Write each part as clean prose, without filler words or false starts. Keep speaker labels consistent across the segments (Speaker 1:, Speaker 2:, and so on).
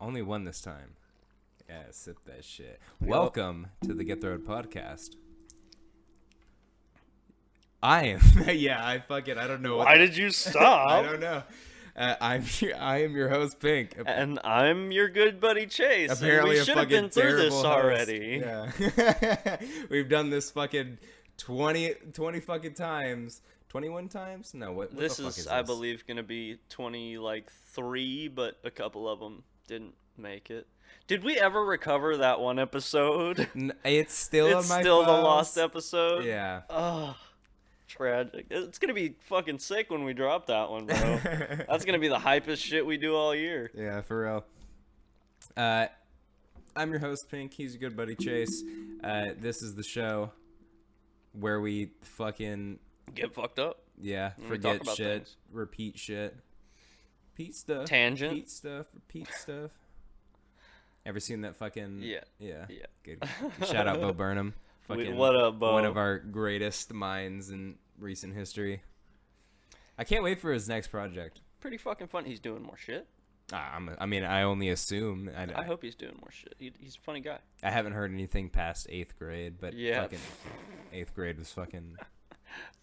Speaker 1: Only one this time. Yeah, sip that shit. Welcome to the Get the Road podcast. I am. Yeah, I don't know.
Speaker 2: Why did you stop?
Speaker 1: I don't know. I am your host, Pink.
Speaker 2: And I'm your good buddy Chase.
Speaker 1: Apparently,
Speaker 2: and we should have been through this
Speaker 1: host.
Speaker 2: already.
Speaker 1: Yeah, we've done this fucking 20 fucking times. 21 times? No, what
Speaker 2: This
Speaker 1: the fuck
Speaker 2: is,
Speaker 1: is
Speaker 2: I
Speaker 1: this?
Speaker 2: believe, gonna be 23, but a couple of them didn't make it. Did we ever recover that one episode?
Speaker 1: It's still
Speaker 2: It's
Speaker 1: on my
Speaker 2: still
Speaker 1: files.
Speaker 2: the lost episode.
Speaker 1: Yeah.
Speaker 2: Oh, tragic. It's gonna be fucking sick when we drop that one, bro. That's gonna be the hypest shit we do all year.
Speaker 1: Yeah, for real. I'm your host, Pink. He's your good buddy, Chase. This is the show where we fucking...
Speaker 2: Get fucked up.
Speaker 1: Yeah,
Speaker 2: We
Speaker 1: forget
Speaker 2: talk about
Speaker 1: shit,
Speaker 2: things.
Speaker 1: repeat shit. Repeat stuff.
Speaker 2: Tangent.
Speaker 1: Repeat stuff, repeat stuff. Ever seen that fucking...
Speaker 2: Yeah.
Speaker 1: Yeah.
Speaker 2: Yeah.
Speaker 1: Good. Shout out Bo Burnham. Fucking
Speaker 2: What up, Bo?
Speaker 1: one of our greatest minds in recent history. I can't wait for his next project.
Speaker 2: Pretty fucking fun. He's doing more shit.
Speaker 1: I only assume.
Speaker 2: I hope he's doing more shit. He's a funny guy.
Speaker 1: I haven't heard anything past 8th grade, but
Speaker 2: Yeah.
Speaker 1: fucking 8th grade was fucking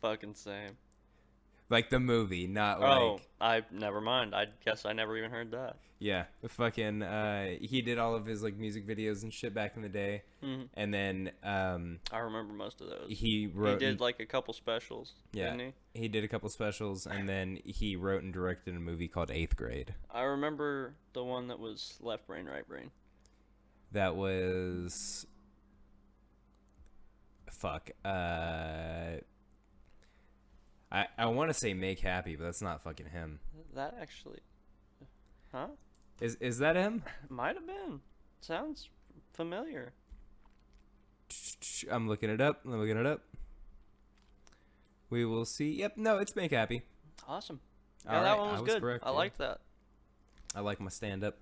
Speaker 2: Fucking same.
Speaker 1: like the movie, not
Speaker 2: Oh,
Speaker 1: like
Speaker 2: never mind. I guess I never even heard that.
Speaker 1: yeah, fucking he did all of his like music videos and shit back in the day, and then
Speaker 2: I remember most of those.
Speaker 1: he
Speaker 2: He
Speaker 1: wrote
Speaker 2: did like a couple specials, didn't he?
Speaker 1: he did a couple specials, and then he wrote and directed a movie called 8th Grade.
Speaker 2: I remember the one that was Left Brain, Right Brain.
Speaker 1: That was fuck. I want to say Make Happy, but that's not fucking him.
Speaker 2: That actually, huh?
Speaker 1: Is that him?
Speaker 2: Might have been. Sounds familiar.
Speaker 1: I'm looking it up. We will see. Yep, no, it's Make Happy.
Speaker 2: Awesome.
Speaker 1: All
Speaker 2: Yeah, that
Speaker 1: right,
Speaker 2: one
Speaker 1: I
Speaker 2: was
Speaker 1: was
Speaker 2: good.
Speaker 1: correct,
Speaker 2: I
Speaker 1: yeah.
Speaker 2: liked that.
Speaker 1: I like my stand-up.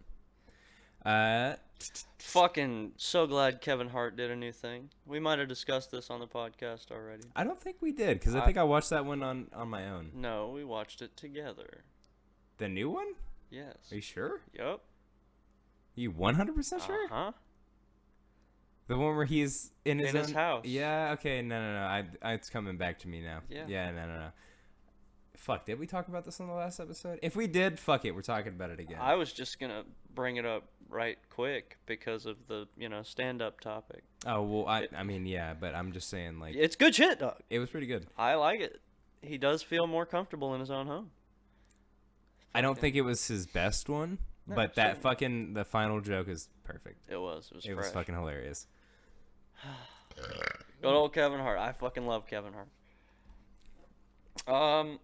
Speaker 2: Fucking so glad Kevin Hart did a new thing. We might have discussed this on the podcast already.
Speaker 1: I don't think we did, because I think I watched that one on my own.
Speaker 2: No, we watched it together.
Speaker 1: The new one?
Speaker 2: Yes.
Speaker 1: Are you sure?
Speaker 2: Yup.
Speaker 1: You 100% sure?
Speaker 2: Uh-huh.
Speaker 1: The one where he's in his
Speaker 2: his
Speaker 1: own...
Speaker 2: house.
Speaker 1: Yeah, okay, no. It's coming back to me now.
Speaker 2: Yeah.
Speaker 1: No. Fuck, did we talk about this on the last episode? If we did, fuck it, we're talking about it again.
Speaker 2: I was just gonna bring it up right quick because of the, stand-up topic.
Speaker 1: Oh, well, I mean, yeah, but I'm just saying, like,
Speaker 2: It's good shit, dog.
Speaker 1: it was pretty good.
Speaker 2: I like it. He does feel more comfortable in his own home.
Speaker 1: I don't think it was his best one,
Speaker 2: No,
Speaker 1: but that
Speaker 2: certainly.
Speaker 1: fucking, the final joke is perfect.
Speaker 2: It was.
Speaker 1: It was fucking hilarious.
Speaker 2: Good old Kevin Hart. I fucking love Kevin Hart.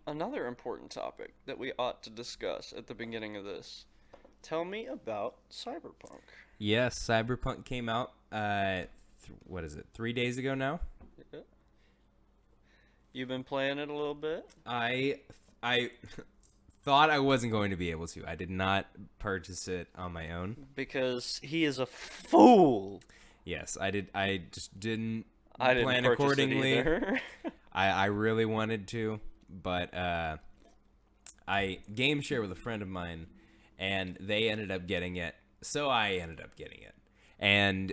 Speaker 2: Another important topic that we ought to discuss at the beginning of this. Tell me about Cyberpunk.
Speaker 1: Yes, Cyberpunk came out, what is it, 3 days ago now?
Speaker 2: Yeah. You've been playing it a little bit?
Speaker 1: I thought I wasn't going to be able to. I did not purchase it on my own.
Speaker 2: Because he is a fool.
Speaker 1: Yes, I did. I just didn't
Speaker 2: I didn't
Speaker 1: plan
Speaker 2: purchase
Speaker 1: accordingly.
Speaker 2: it either.
Speaker 1: I really wanted to, but I game share with a friend of mine, and they ended up getting it, so I ended up getting it. And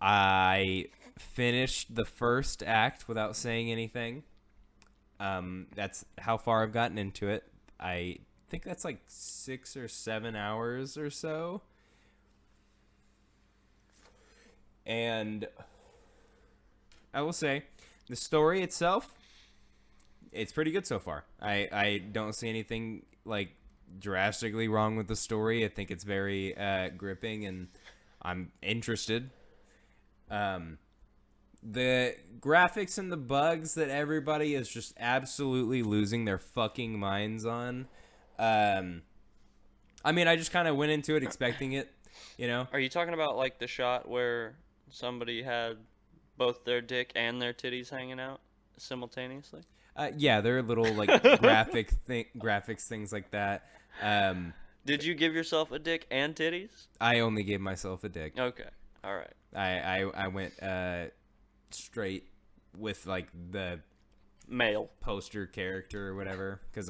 Speaker 1: I finished the first act without saying anything. That's how far I've gotten into it. I think that's like 6 or 7 hours or so. And I will say, the story itself, it's pretty good so far. I don't see anything like drastically wrong with the story. I think it's very gripping, and I'm interested. The graphics and the bugs that everybody is just absolutely losing their fucking minds on. I mean, I just kind of went into it expecting it, you know?
Speaker 2: Are you talking about like the shot where somebody had both their dick and their titties hanging out simultaneously?
Speaker 1: Yeah, there are little like graphics things like that.
Speaker 2: Did you give yourself a dick and titties?
Speaker 1: I only gave myself a dick.
Speaker 2: Okay, all right.
Speaker 1: I went straight with like the
Speaker 2: Male.
Speaker 1: poster character or whatever, because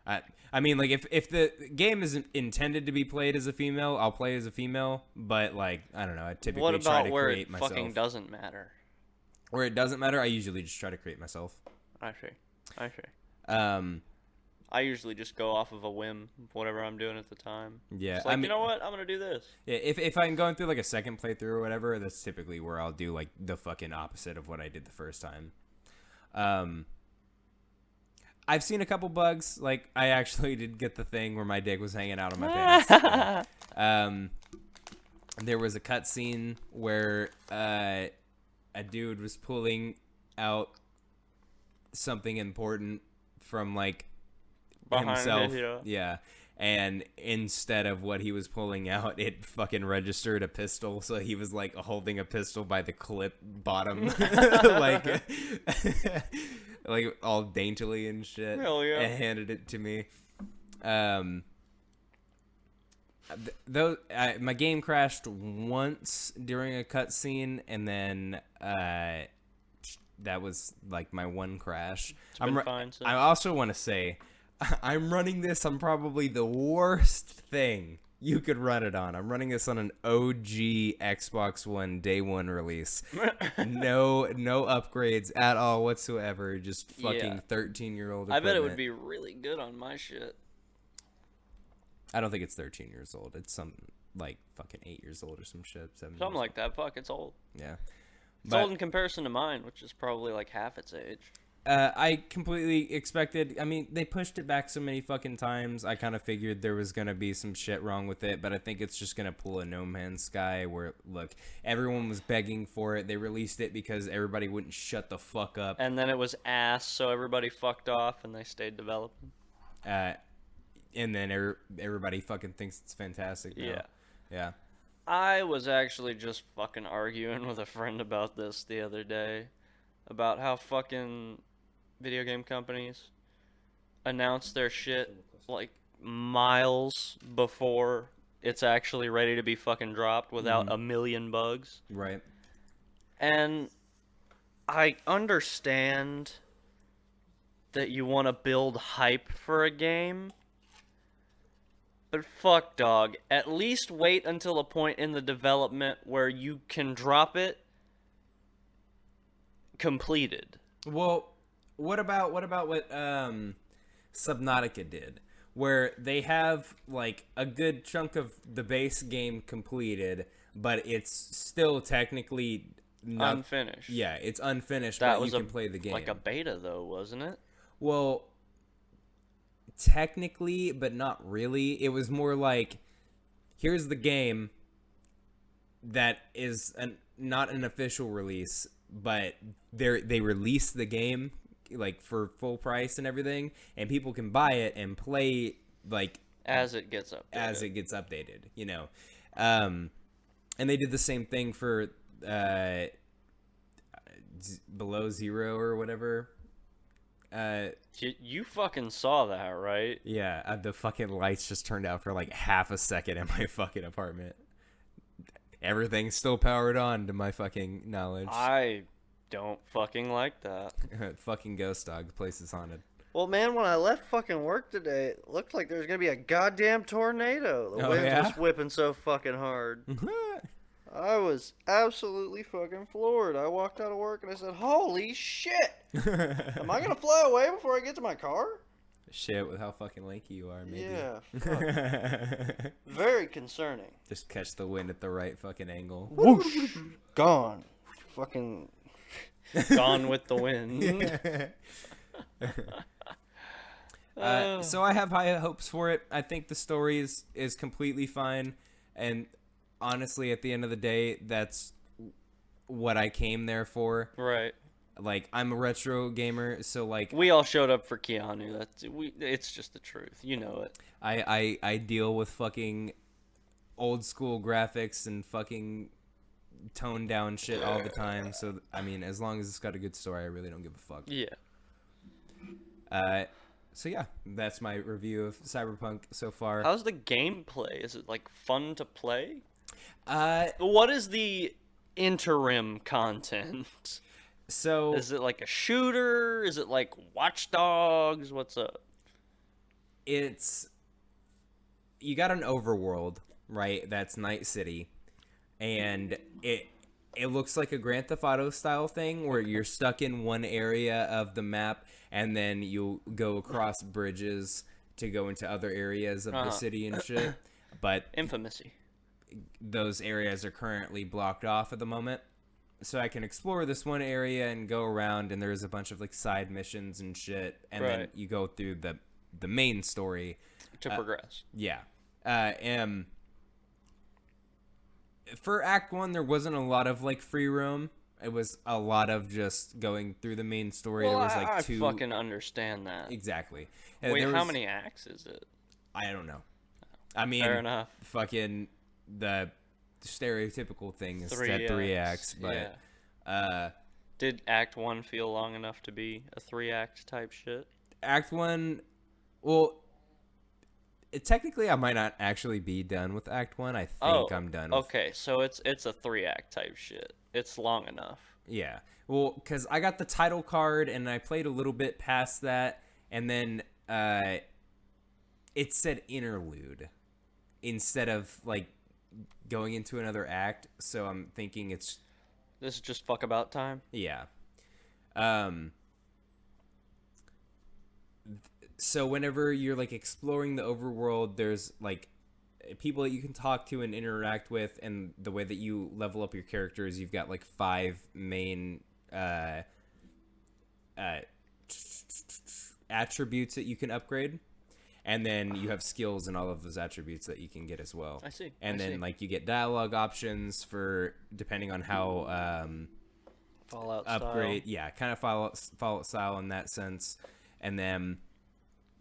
Speaker 1: I mean, like, if the game isn't intended to be played as a female, I'll play as a female. But, like, I don't know. I typically
Speaker 2: What
Speaker 1: try
Speaker 2: about
Speaker 1: to
Speaker 2: where
Speaker 1: create
Speaker 2: it
Speaker 1: myself.
Speaker 2: fucking doesn't matter?
Speaker 1: Where it doesn't matter, I usually just try to create myself.
Speaker 2: I see.
Speaker 1: I
Speaker 2: usually just go off of a whim, whatever I'm doing at the time.
Speaker 1: Yeah,
Speaker 2: It's like, you know what? I'm gonna do this.
Speaker 1: Yeah, if I'm going through like a second playthrough or whatever, that's typically where I'll do like the fucking opposite of what I did the first time. I've seen a couple bugs. Like, I actually did get the thing where my dick was hanging out of my pants. There was a cutscene where a dude was pulling out something important from like
Speaker 2: Behind
Speaker 1: himself.
Speaker 2: it,
Speaker 1: Yeah. And instead of what he was pulling out, it fucking registered a pistol. So he was like holding a pistol by the clip bottom, like, like all daintily and shit.
Speaker 2: Hell yeah.
Speaker 1: And handed it to me. My game crashed once during a cutscene, and then that was like my one crash.
Speaker 2: It's been fine since.
Speaker 1: I also want to say, I'm running this on probably the worst thing you could run it on. I'm running this on an OG Xbox One day one release. No upgrades at all whatsoever. Just fucking 13-year-old equipment.
Speaker 2: I bet it would be really good on my shit.
Speaker 1: I don't think it's 13 years old. It's some like fucking 8 years old or some shit. 7
Speaker 2: Something like that. Fuck, it's old.
Speaker 1: Yeah.
Speaker 2: It's old in comparison to mine, which is probably like half its age.
Speaker 1: I completely expected. I mean, they pushed it back so many fucking times. I kind of figured there was gonna be some shit wrong with it, but I think it's just gonna pull a No Man's Sky where, look, everyone was begging for it. They released it because everybody wouldn't shut the fuck up.
Speaker 2: And then it was ass, so everybody fucked off and they stayed developing.
Speaker 1: And then everybody fucking thinks it's fantastic now.
Speaker 2: Yeah.
Speaker 1: Yeah.
Speaker 2: I was actually just fucking arguing with a friend about this the other day. About how fucking video game companies announce their shit like miles before it's actually ready to be fucking dropped without a million bugs.
Speaker 1: Right.
Speaker 2: And I understand that you want to build hype for a game, but fuck, dog. At least wait until a point in the development where you can drop it completed.
Speaker 1: Well, what about what Subnautica did, where they have like a good chunk of the base game completed, but it's still technically not
Speaker 2: Unfinished.
Speaker 1: Yeah, it's unfinished,
Speaker 2: That
Speaker 1: but
Speaker 2: was
Speaker 1: you can play the game.
Speaker 2: like a beta, though, wasn't it?
Speaker 1: Well, technically, but not really. It was more like, here's the game that is not an official release, but they release the game like for full price and everything, and people can buy it and play like
Speaker 2: as it gets
Speaker 1: updated, you know. And they did the same thing for Below Zero or whatever.
Speaker 2: You fucking saw that, right?
Speaker 1: Yeah, the fucking lights just turned out for like half a second in my fucking apartment. Everything's still powered on, to my fucking knowledge.
Speaker 2: I don't fucking like that.
Speaker 1: Fucking ghost dog. The place is haunted.
Speaker 2: Well, man, when I left fucking work today, it looked like there was gonna be a goddamn tornado. The wind was whipping so fucking hard. I was absolutely fucking floored. I walked out of work and I said, "Holy shit! Am I gonna fly away before I get to my car?"
Speaker 1: Shit, with how fucking lanky you are, maybe.
Speaker 2: Yeah. Fuck. Very concerning.
Speaker 1: Just catch the wind at the right fucking angle.
Speaker 2: Whoosh! Gone. Fucking gone with the wind.
Speaker 1: So I have high hopes for it. I think the story is completely fine, and honestly, at the end of the day, that's what I came there for.
Speaker 2: Right.
Speaker 1: Like, I'm a retro gamer, so like
Speaker 2: we all showed up for Keanu. It's just the truth. You know it.
Speaker 1: I deal with fucking old school graphics and fucking toned down shit all the time. So I mean, as long as it's got a good story, I really don't give a fuck.
Speaker 2: Yeah.
Speaker 1: So yeah, that's my review of Cyberpunk so far.
Speaker 2: How's the gameplay? Is it like fun to play?
Speaker 1: What
Speaker 2: is the interim content?
Speaker 1: So
Speaker 2: is it like a shooter? Is it like Watch Dogs? What's up?
Speaker 1: it's you got an overworld, right? That's Night City, and it looks like a Grand Theft Auto style thing where you're stuck in one area of the map, and then you go across bridges to go into other areas of the city and shit. But
Speaker 2: Infamousy.
Speaker 1: those areas are currently blocked off at the moment. So I can explore this one area and go around, and there's a bunch of like side missions and shit, and then
Speaker 2: Right.
Speaker 1: you go through the main story
Speaker 2: To progress.
Speaker 1: Yeah. And for Act 1, there wasn't a lot of like free roam. It was a lot of just going through the main story.
Speaker 2: Well,
Speaker 1: There was like
Speaker 2: I
Speaker 1: two.
Speaker 2: fucking understand that.
Speaker 1: Exactly.
Speaker 2: Wait,
Speaker 1: There
Speaker 2: how
Speaker 1: was-
Speaker 2: many acts is it?
Speaker 1: I don't know. I mean,
Speaker 2: Fair enough.
Speaker 1: fucking the stereotypical thing is
Speaker 2: 3
Speaker 1: that 3
Speaker 2: acts,
Speaker 1: acts, but
Speaker 2: Did Act 1 feel long enough to be a 3-act type shit?
Speaker 1: Act 1, well, technically I might not actually be done with Act 1. I think I'm done with
Speaker 2: Okay, so it's a 3-act type shit. It's long enough.
Speaker 1: Yeah. Well, because I got the title card and I played a little bit past that, and then it said interlude instead of like going into another act. So I'm thinking it's
Speaker 2: This is just fuck about time.
Speaker 1: yeah. So whenever you're like exploring the overworld, there's like people that you can talk to and interact with, and the way that you level up your characters, you've got like 5 main attributes that you can upgrade, and then you have skills and all of those attributes that you can get as well.
Speaker 2: I see.
Speaker 1: And
Speaker 2: I
Speaker 1: then
Speaker 2: see.
Speaker 1: like you get dialogue options for depending on how
Speaker 2: Fallout
Speaker 1: upgrade.
Speaker 2: style.
Speaker 1: Yeah, kind of Fallout style in that sense. And then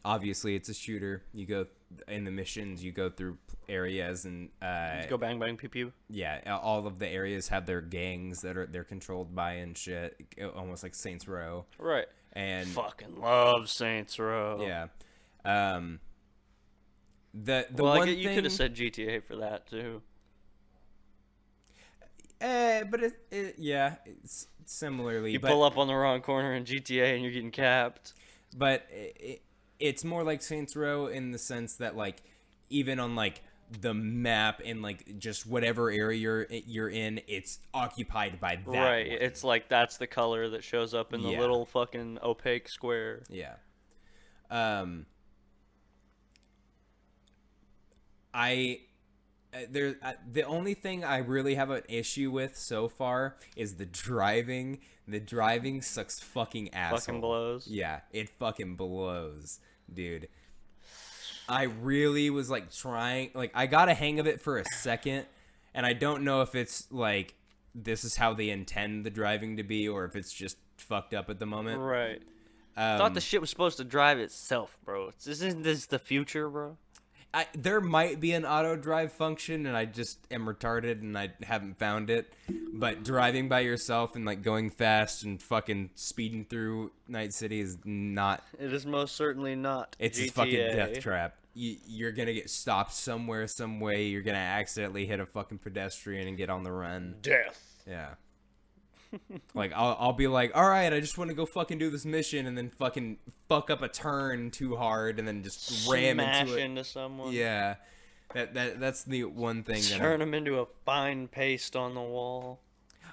Speaker 1: obviously it's a shooter. You go in the missions, you go through areas, and
Speaker 2: Go bang bang pew pew.
Speaker 1: yeah, all of the areas have their gangs that they're controlled by and shit, almost like Saints Row.
Speaker 2: Right.
Speaker 1: And
Speaker 2: Fucking love Saints Row.
Speaker 1: yeah, the
Speaker 2: Well,
Speaker 1: one
Speaker 2: you
Speaker 1: thing,
Speaker 2: could have said GTA for that too.
Speaker 1: but it's similarly.
Speaker 2: You
Speaker 1: but,
Speaker 2: pull up on the wrong corner in GTA and you're getting capped.
Speaker 1: but it's more like Saints Row in the sense that like even on like the map and like just whatever area you're in, it's occupied by that
Speaker 2: Right.
Speaker 1: one.
Speaker 2: It's like that's the color that shows up in the
Speaker 1: Yeah.
Speaker 2: little fucking opaque square.
Speaker 1: Yeah. The only thing I really have an issue with so far is the driving. The driving sucks fucking asshole.
Speaker 2: Fucking blows.
Speaker 1: Yeah, it fucking blows, dude. I really was like trying, like I got a hang of it for a second, and I don't know if it's like this is how they intend the driving to be, or if it's just fucked up at the moment.
Speaker 2: Right. Thought the shit was supposed to drive itself, bro. Isn't this the future, bro?
Speaker 1: There might be an auto drive function, and I just am retarded and I haven't found it. But driving by yourself and like going fast and fucking speeding through Night City is not.
Speaker 2: It is most certainly not.
Speaker 1: It's
Speaker 2: GTA.
Speaker 1: a fucking death trap. You're gonna get stopped somewhere, some way. You're gonna accidentally hit a fucking pedestrian and get on the run.
Speaker 2: Death.
Speaker 1: Yeah. Like I'll be like, all right, I just want to go fucking do this mission, and then fucking fuck up a turn too hard, and then just ram
Speaker 2: Smash
Speaker 1: into it.
Speaker 2: into someone.
Speaker 1: Yeah, that's the one thing.
Speaker 2: Turn them into a fine paste on the wall.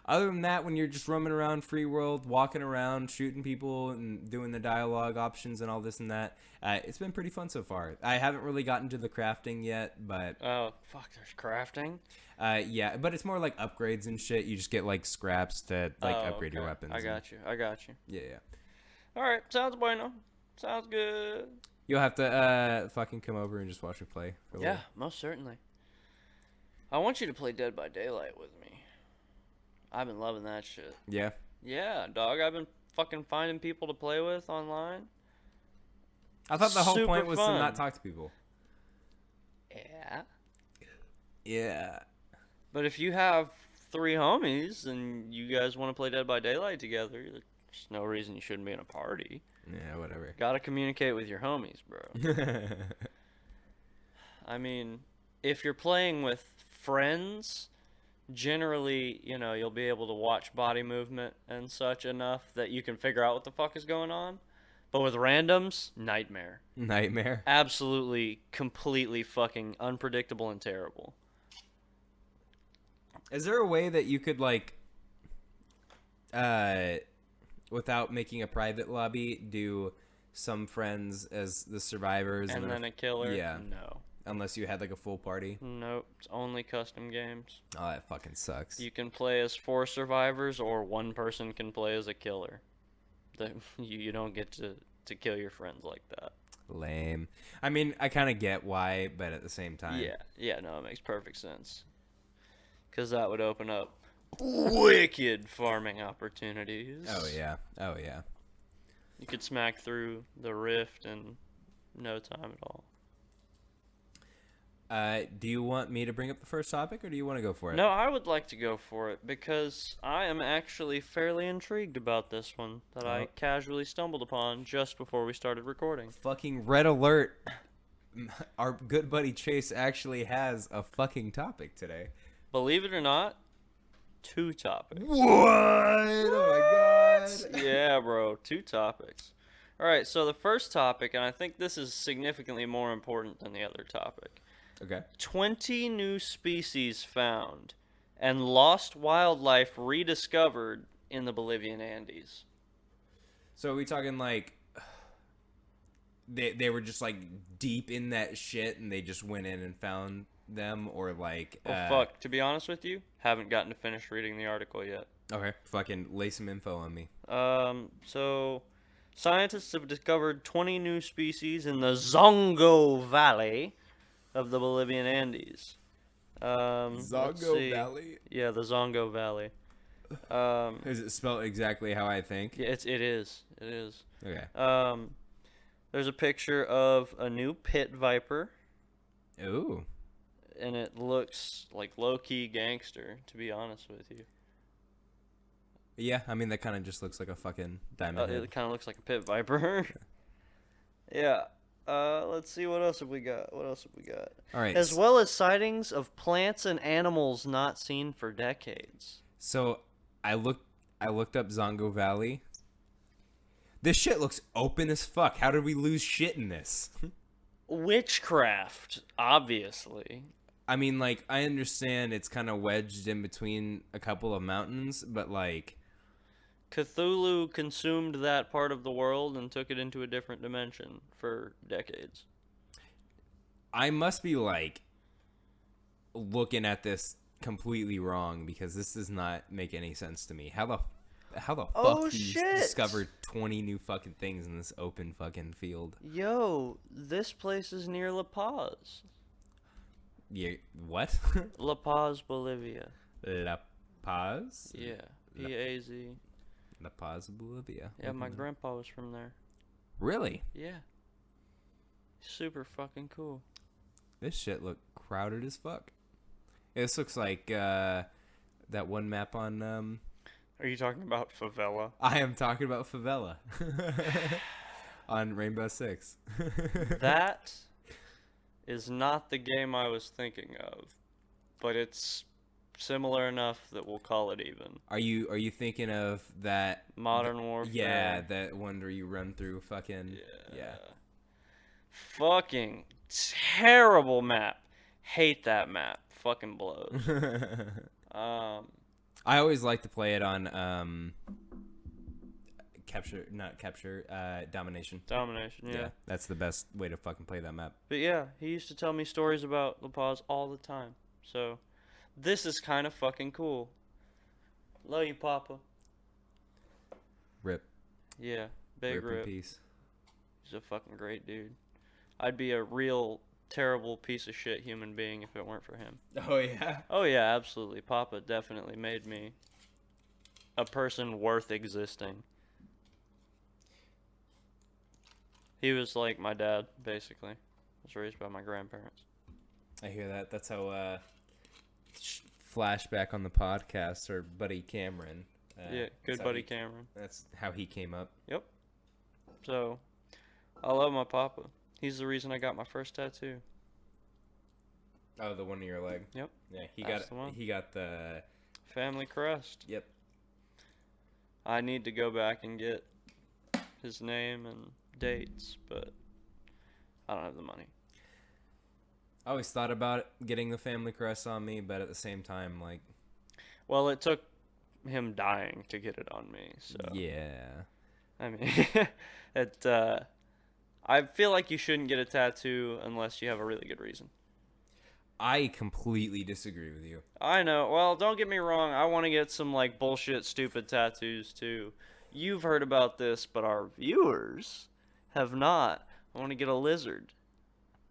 Speaker 1: Other than that, when you're just roaming around free world, walking around, shooting people, and doing the dialogue options and all this and that, it's been pretty fun so far. I haven't really gotten to the crafting yet, but
Speaker 2: Oh, fuck, there's crafting?
Speaker 1: yeah, but it's more like upgrades and shit. You just get like scraps to like
Speaker 2: Oh,
Speaker 1: upgrade your
Speaker 2: okay.
Speaker 1: weapons.
Speaker 2: I
Speaker 1: and-
Speaker 2: got you.
Speaker 1: Yeah.
Speaker 2: Alright, sounds bueno. Sounds good.
Speaker 1: You'll have to fucking come over and just watch me play. For a
Speaker 2: Yeah,
Speaker 1: little.
Speaker 2: most certainly. I want you to play Dead by Daylight with me. I've been loving that shit.
Speaker 1: Yeah.
Speaker 2: Yeah, dog, I've been fucking finding people to play with online.
Speaker 1: I thought the whole
Speaker 2: Super
Speaker 1: point was to
Speaker 2: fun.
Speaker 1: not talk to people.
Speaker 2: Yeah.
Speaker 1: Yeah.
Speaker 2: But if you have 3 homies and you guys want to play Dead by Daylight together, there's no reason you shouldn't be in a party.
Speaker 1: Yeah, whatever.
Speaker 2: Gotta communicate with your homies, bro. I mean, if you're playing with friends, generally, you know, you'll be able to watch body movement and such enough that you can figure out what the fuck is going on. But with randoms, nightmare.
Speaker 1: Nightmare.
Speaker 2: Absolutely, completely fucking unpredictable and terrible.
Speaker 1: Is there a way that you could like, without making a private lobby, do some friends as the survivors
Speaker 2: And then a killer?
Speaker 1: Yeah.
Speaker 2: No.
Speaker 1: Unless you had like a full party.
Speaker 2: Nope. It's only custom games.
Speaker 1: Oh, that fucking sucks.
Speaker 2: You can play as 4 survivors, or one person can play as a killer. You don't get to kill your friends like that.
Speaker 1: Lame. I mean, I kind of get why, but at the same time.
Speaker 2: Yeah, no, it makes perfect sense. Because that would open up wicked farming opportunities.
Speaker 1: Oh, yeah. Oh, yeah.
Speaker 2: You could smack through the rift in no time at all.
Speaker 1: Do you want me to bring up the first topic, or do you want to go for it?
Speaker 2: No, I would like to go for it, because I am actually fairly intrigued about this one that I casually stumbled upon just before we started recording.
Speaker 1: Fucking red alert. Our good buddy Chase actually has a fucking topic today.
Speaker 2: Believe it or not, 2 topics.
Speaker 1: What? Oh my god.
Speaker 2: Yeah, bro, 2 topics. Alright, so the first topic, and I think this is significantly more important than the other topic.
Speaker 1: Okay.
Speaker 2: 20 new species found and lost wildlife rediscovered in the Bolivian Andes.
Speaker 1: So are we talking like they were just like deep in that shit and they just went in and found them, or like
Speaker 2: Well, fuck, to be honest with you, haven't gotten to finish reading the article yet.
Speaker 1: Okay, fucking lay some info on me.
Speaker 2: So scientists have discovered 20 new species in the Zongo Valley of the Bolivian Andes. Let's see.
Speaker 1: Valley?
Speaker 2: Yeah, the Zongo Valley.
Speaker 1: Is it spelled exactly how I think?
Speaker 2: Yeah, it is. It is.
Speaker 1: Okay.
Speaker 2: There's a picture of a new pit viper,
Speaker 1: Ooh.
Speaker 2: and it looks like low-key gangster, to be honest with you.
Speaker 1: Yeah, I mean that kind of just looks like a fucking diamond head.
Speaker 2: It kind of looks like a pit viper. Yeah. Let's see, what else have we got?
Speaker 1: All right.
Speaker 2: As well as sightings of plants and animals not seen for decades.
Speaker 1: So I looked up Zongo Valley. This shit looks open as fuck. How did we lose shit in this?
Speaker 2: Witchcraft, obviously.
Speaker 1: I mean, like, I understand it's kind of wedged in between a couple of mountains, but like,
Speaker 2: Cthulhu consumed that part of the world and took it into a different dimension for decades.
Speaker 1: I must be like looking at this completely wrong, because this does not make any sense to me. How the fuck do you discover 20 new fucking things in this open fucking field?
Speaker 2: Yo, this place is near La Paz.
Speaker 1: Yeah, what?
Speaker 2: La Paz, Bolivia.
Speaker 1: La Paz?
Speaker 2: Yeah, P-A-Z.
Speaker 1: La Paz, Bolivia.
Speaker 2: Yeah, my grandpa was from there.
Speaker 1: Really?
Speaker 2: Yeah. Super fucking cool.
Speaker 1: This shit look crowded as fuck. This looks like that one map on
Speaker 2: Are you talking about favela?
Speaker 1: I am talking about favela. On Rainbow Six.
Speaker 2: That is not the game I was thinking of, but it's similar enough that we'll call it even.
Speaker 1: Are you thinking of that
Speaker 2: Modern Warfare?
Speaker 1: Yeah, that one where you run through fucking yeah.
Speaker 2: Fucking terrible map. Hate that map. Fucking blows.
Speaker 1: I always like to play it on domination.
Speaker 2: Domination, yeah.
Speaker 1: That's the best way to fucking play that map.
Speaker 2: But yeah, he used to tell me stories about La Paz all the time. So, this is kind of fucking cool. Love you, Papa.
Speaker 1: Rip.
Speaker 2: Yeah, big
Speaker 1: Rip in
Speaker 2: rip.
Speaker 1: peace.
Speaker 2: He's a fucking great dude. I'd be a real terrible piece of shit human being if it weren't for him.
Speaker 1: Oh yeah.
Speaker 2: Oh yeah, absolutely. Papa definitely made me a person worth existing. He was like my dad, basically. I was raised by my grandparents.
Speaker 1: I hear that. That's how flashback on the podcast, our buddy Cameron.
Speaker 2: Yeah, good buddy Cameron.
Speaker 1: That's how he came up.
Speaker 2: Yep. So, I love my papa. He's the reason I got my first tattoo.
Speaker 1: Oh, the one in your leg.
Speaker 2: Yep.
Speaker 1: Yeah,
Speaker 2: That's the one.
Speaker 1: he got the
Speaker 2: Family crest.
Speaker 1: Yep.
Speaker 2: I need to go back and get his name and dates, but I don't have the money.
Speaker 1: I always thought about getting the family crest on me, but at the same time, like,
Speaker 2: Well, it took him dying to get it on me, so
Speaker 1: yeah.
Speaker 2: I mean, I feel like you shouldn't get a tattoo unless you have a really good reason.
Speaker 1: I completely disagree with you.
Speaker 2: I know. Well, don't get me wrong. I want to get some like bullshit, stupid tattoos too. You've heard about this, but our viewers have not. I want to get a lizard,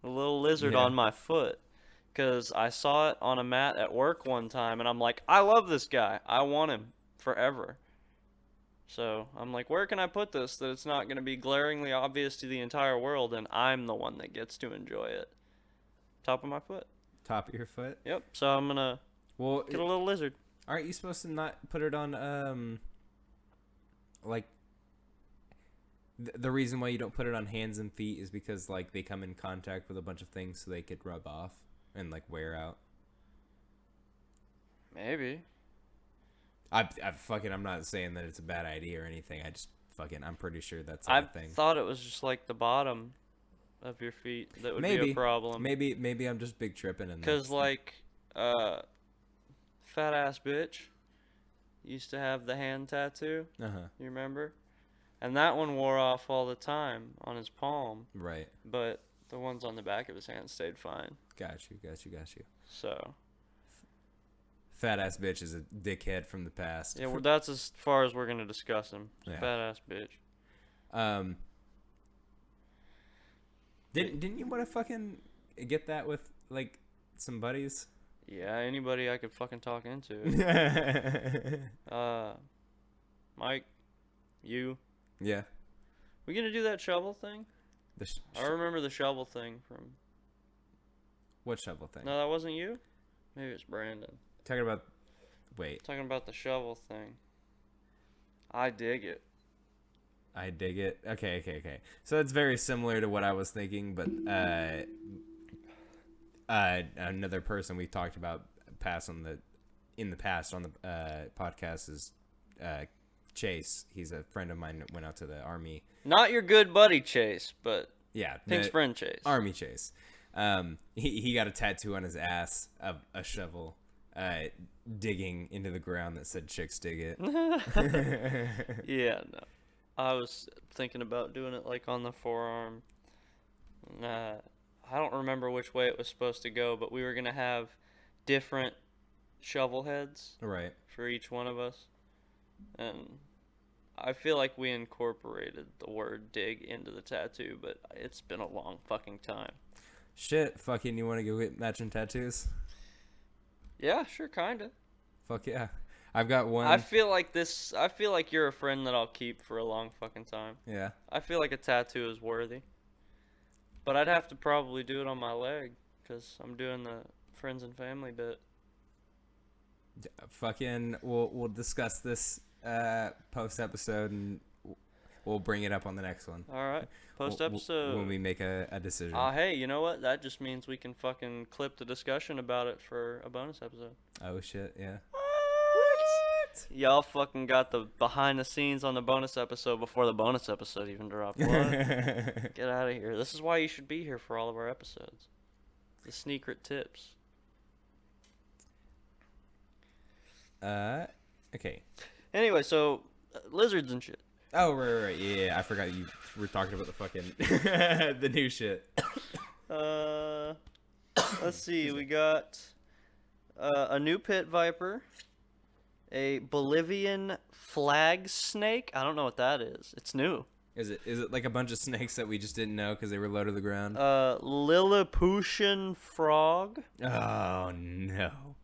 Speaker 2: a little lizard
Speaker 1: Yeah.
Speaker 2: on my foot, because I saw it on a mat at work one time, and I'm like, I love this guy. I want him forever. So I'm like, where can I put this that it's not going to be glaringly obvious to the entire world, and I'm the one that gets to enjoy it? Top of my foot.
Speaker 1: Top of your foot?
Speaker 2: Yep. So I'm gonna
Speaker 1: Well,
Speaker 2: get a little lizard.
Speaker 1: aren't you supposed to not put it on, like, the reason why you don't put it on hands and feet is because, like, they come in contact with a bunch of things so they could rub off and, like, wear out.
Speaker 2: Maybe.
Speaker 1: I'm not saying that it's a bad idea or anything. I'm pretty sure that's
Speaker 2: I
Speaker 1: a thing.
Speaker 2: thought it was just like the bottom of your feet that would be a problem.
Speaker 1: Maybe I'm just big tripping.
Speaker 2: Because, like, fat ass bitch used to have the hand tattoo.
Speaker 1: Uh-huh.
Speaker 2: You remember? And that one wore off all the time on his palm.
Speaker 1: Right.
Speaker 2: But the ones on the back of his hand stayed fine.
Speaker 1: Got you.
Speaker 2: So.
Speaker 1: Fat ass bitch is a dickhead from the past.
Speaker 2: Yeah, well, that's as far as we're going to discuss him.
Speaker 1: Yeah.
Speaker 2: Fat ass bitch.
Speaker 1: Didn't you want to fucking get that with, like, some buddies?
Speaker 2: Yeah, anybody I could fucking talk into. Mike, you.
Speaker 1: Yeah.
Speaker 2: We gonna do that shovel thing? I remember the shovel thing from...
Speaker 1: What shovel thing?
Speaker 2: No, that wasn't you? Maybe it's Brandon.
Speaker 1: Talking about... Wait.
Speaker 2: Talking about the shovel thing. I dig it.
Speaker 1: I dig it. Okay. So it's very similar to what I was thinking, but another person we talked about in the past on the podcast is Chase. He's a friend of mine that went out to the army.
Speaker 2: Not your good buddy Chase, but
Speaker 1: Yeah,
Speaker 2: Pink's friend Chase.
Speaker 1: Army Chase. He got a tattoo on his ass of a shovel digging into the ground that said "Chicks dig it."
Speaker 2: Yeah, no. I was thinking about doing it like on the forearm. I don't remember which way it was supposed to go, but we were gonna have different shovel heads
Speaker 1: Right.
Speaker 2: for each one of us, and I feel like we incorporated the word "dig" into the tattoo, but it's been a long fucking time.
Speaker 1: Shit, fucking, you want to go get matching tattoos?
Speaker 2: Yeah, sure, kinda.
Speaker 1: Fuck yeah. I've got one.
Speaker 2: I feel like you're a friend that I'll keep for a long fucking time.
Speaker 1: Yeah.
Speaker 2: I feel like a tattoo is worthy. But I'd have to probably do it on my leg, because I'm doing the friends and family bit.
Speaker 1: Fucking, we'll discuss this post episode, and we'll bring it up on the next one.
Speaker 2: Alright, post episode.
Speaker 1: When we make a decision.
Speaker 2: Hey, you know what? That just means we can fucking clip the discussion about it for a bonus episode.
Speaker 1: Oh shit, yeah.
Speaker 2: Y'all fucking got the behind the scenes on the bonus episode before the bonus episode even dropped. What? Get out of here. This is why you should be here for all of our episodes. The secret tips.
Speaker 1: Okay.
Speaker 2: Anyway, so lizards and shit.
Speaker 1: Oh, right. Yeah, I forgot you were talking about the fucking the new shit.
Speaker 2: Let's see. We got a new pit viper, a Bolivian flag snake. I don't know what that is. It's new.
Speaker 1: Is it like a bunch of snakes that we just didn't know because they were low to the ground?
Speaker 2: Lilliputian frog.
Speaker 1: Oh no!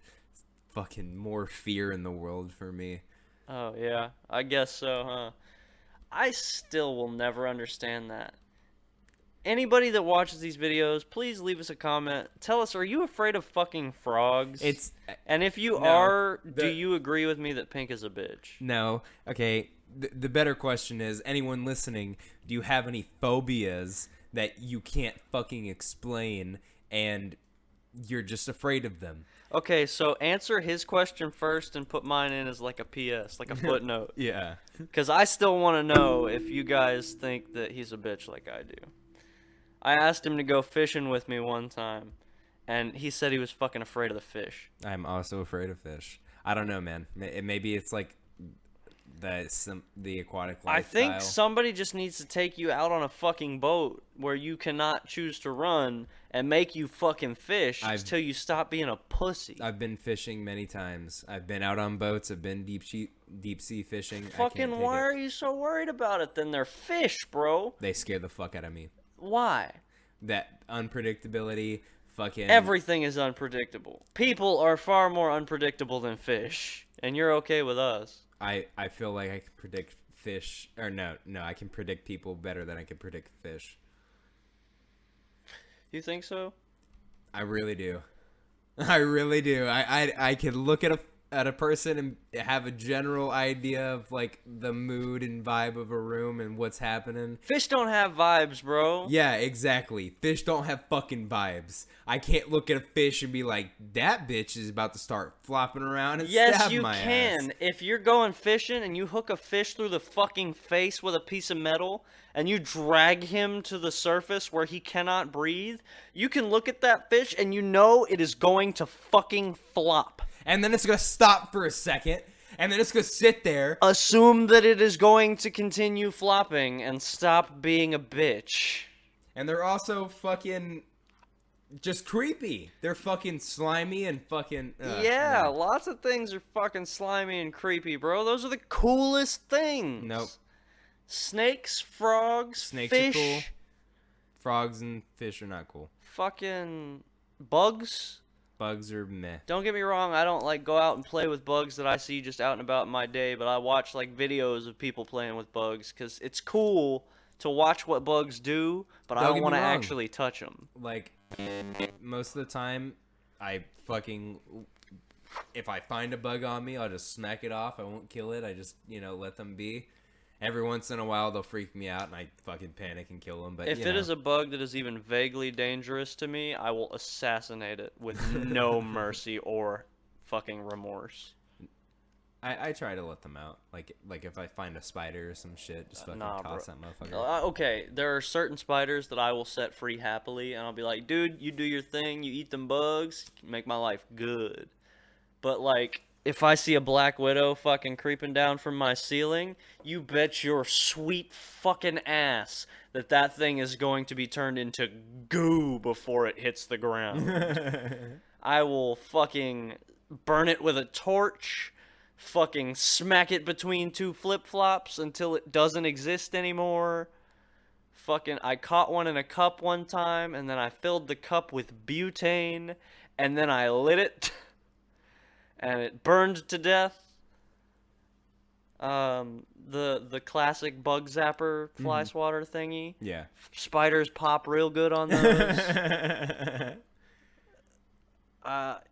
Speaker 1: Fucking more fear in the world for me.
Speaker 2: Oh yeah, I guess so, huh? I still will never understand that. Anybody that watches these videos, please leave us a comment. Tell us, are you afraid of fucking frogs? And if you are, do you agree with me that Pink is a bitch?
Speaker 1: No. Okay. The better question is, anyone listening, do you have any phobias that you can't fucking explain? And You're just afraid of them.
Speaker 2: Okay, so answer his question first and put mine in as like a PS, like a footnote.
Speaker 1: Yeah.
Speaker 2: Because I still want to know if you guys think that he's a bitch like I do. I asked him to go fishing with me one time, and he said he was fucking afraid of the fish.
Speaker 1: I'm also afraid of fish. I don't know, man. Maybe it's like the aquatic lifestyle.
Speaker 2: I think somebody just needs to take you out on a fucking boat where you cannot choose to run and make you fucking fish until you stop being a pussy.
Speaker 1: I've been fishing many times. I've been out on boats. I've been deep sea fishing.
Speaker 2: Fucking why are you so worried about it then? They're fish, bro.
Speaker 1: They scare the fuck out of me.
Speaker 2: Why?
Speaker 1: That unpredictability, fucking...
Speaker 2: Everything is unpredictable. People are far more unpredictable than fish, and you're okay with us.
Speaker 1: I feel like I can predict fish, or no, I can predict people better than I can predict fish.
Speaker 2: You think so?
Speaker 1: I really do. I really do. I can look at a person and have a general idea of like the mood and vibe of a room and what's happening.
Speaker 2: Fish don't have vibes, bro.
Speaker 1: Yeah, exactly. Fish don't have fucking vibes. I can't look at a fish and be like, that bitch is about to start flopping around and stab my ass.
Speaker 2: Yes, you can. If you're going fishing and you hook a fish through the fucking face with a piece of metal and you drag him to the surface where he cannot breathe, you can look at that fish and you know it is going to fucking flop.
Speaker 1: And then it's going to stop for a second, and then it's going to sit there.
Speaker 2: Assume that it is going to continue flopping and stop being a bitch.
Speaker 1: And they're also fucking just creepy. They're fucking slimy and fucking...
Speaker 2: yeah, no. Lots of things are fucking slimy and creepy, bro. Those are the coolest things.
Speaker 1: Nope.
Speaker 2: Snakes, frogs,
Speaker 1: Snakes
Speaker 2: fish.
Speaker 1: are cool. Frogs and fish are not cool.
Speaker 2: Fucking bugs.
Speaker 1: Bugs are meh.
Speaker 2: Don't get me wrong, I don't like go out and play with bugs that I see just out and about in my day, but I watch like videos of people playing with bugs because it's cool to watch what bugs do, but I don't want to actually touch them.
Speaker 1: Like, most of the time, if I find a bug on me, I'll just smack it off. I won't kill it. I just, let them be. Every once in a while, they'll freak me out, and I fucking panic and kill them. But
Speaker 2: if it is a bug that is even vaguely dangerous to me, I will assassinate it with no mercy or fucking remorse.
Speaker 1: I try to let them out. Like if I find a spider or some shit, just fucking toss that motherfucker.
Speaker 2: Okay, there are certain spiders that I will set free happily, and I'll be like, dude, you do your thing, you eat them bugs, make my life good. But like, if I see a black widow fucking creeping down from my ceiling, you bet your sweet fucking ass that thing is going to be turned into goo before it hits the ground. I will fucking burn it with a torch, fucking smack it between two flip-flops until it doesn't exist anymore. Fucking, I caught one in a cup one time, and then I filled the cup with butane, and then I lit it. And it burned to death. The classic bug zapper fly swatter thingy.
Speaker 1: Yeah.
Speaker 2: Spiders pop real good on those.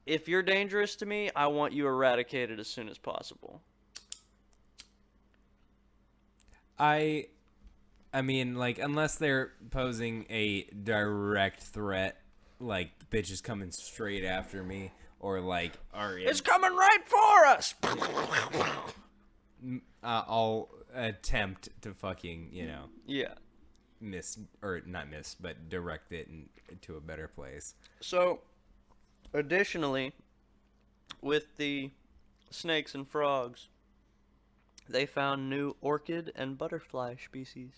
Speaker 2: If you're dangerous to me, I want you eradicated as soon as possible.
Speaker 1: I mean, like, unless they're posing a direct threat, like bitches coming straight after me. Or like,
Speaker 2: it's coming right for us.
Speaker 1: I'll attempt to fucking,
Speaker 2: yeah,
Speaker 1: but direct it to a better place.
Speaker 2: So, additionally, with the snakes and frogs, they found new orchid and butterfly species.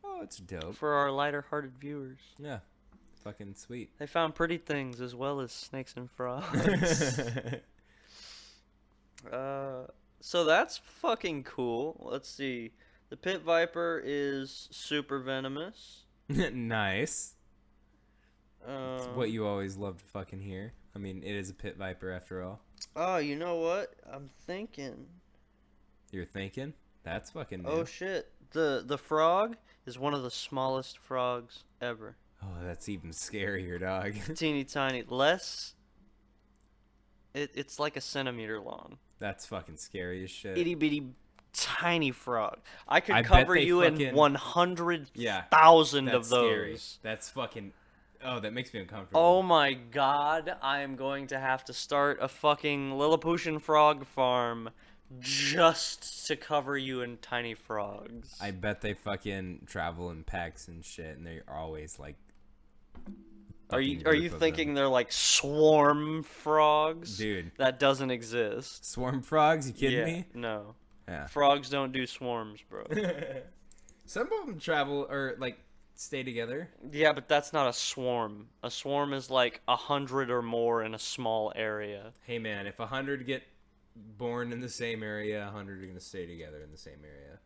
Speaker 1: Oh, it's dope
Speaker 2: for our lighter-hearted viewers.
Speaker 1: Yeah. Fucking sweet.
Speaker 2: They found pretty things as well as snakes and frogs. So that's fucking cool. Let's see. The pit viper is super venomous.
Speaker 1: Nice. It's what you always love to fucking hear. I mean, it is a pit viper after all.
Speaker 2: Oh, you know what? I'm thinking.
Speaker 1: You're thinking? That's fucking new.
Speaker 2: Oh shit. The frog is one of the smallest frogs ever.
Speaker 1: Oh, that's even scarier, dog.
Speaker 2: Teeny tiny. Less. It's like a centimeter long.
Speaker 1: That's fucking scary as shit.
Speaker 2: Itty bitty tiny frog. I could cover you in 100,000 of those.
Speaker 1: Scary. That's fucking Oh, that makes me uncomfortable.
Speaker 2: Oh my god, I am going to have to start a fucking Lilliputian frog farm just to cover you in tiny frogs.
Speaker 1: I bet they fucking travel in packs and shit, and they're always like.
Speaker 2: Are you
Speaker 1: group of
Speaker 2: thinking
Speaker 1: them.
Speaker 2: they're like swarm frogs?
Speaker 1: Dude.
Speaker 2: That doesn't exist.
Speaker 1: Swarm frogs? You kidding
Speaker 2: Yeah,
Speaker 1: me?
Speaker 2: no.
Speaker 1: Yeah.
Speaker 2: Frogs don't do swarms, bro.
Speaker 1: Some of them travel or like stay together.
Speaker 2: Yeah, but that's not a swarm. A swarm is like 100 or more in a small area.
Speaker 1: Hey man, if 100 get born in the same area, 100 are gonna stay together in the same area.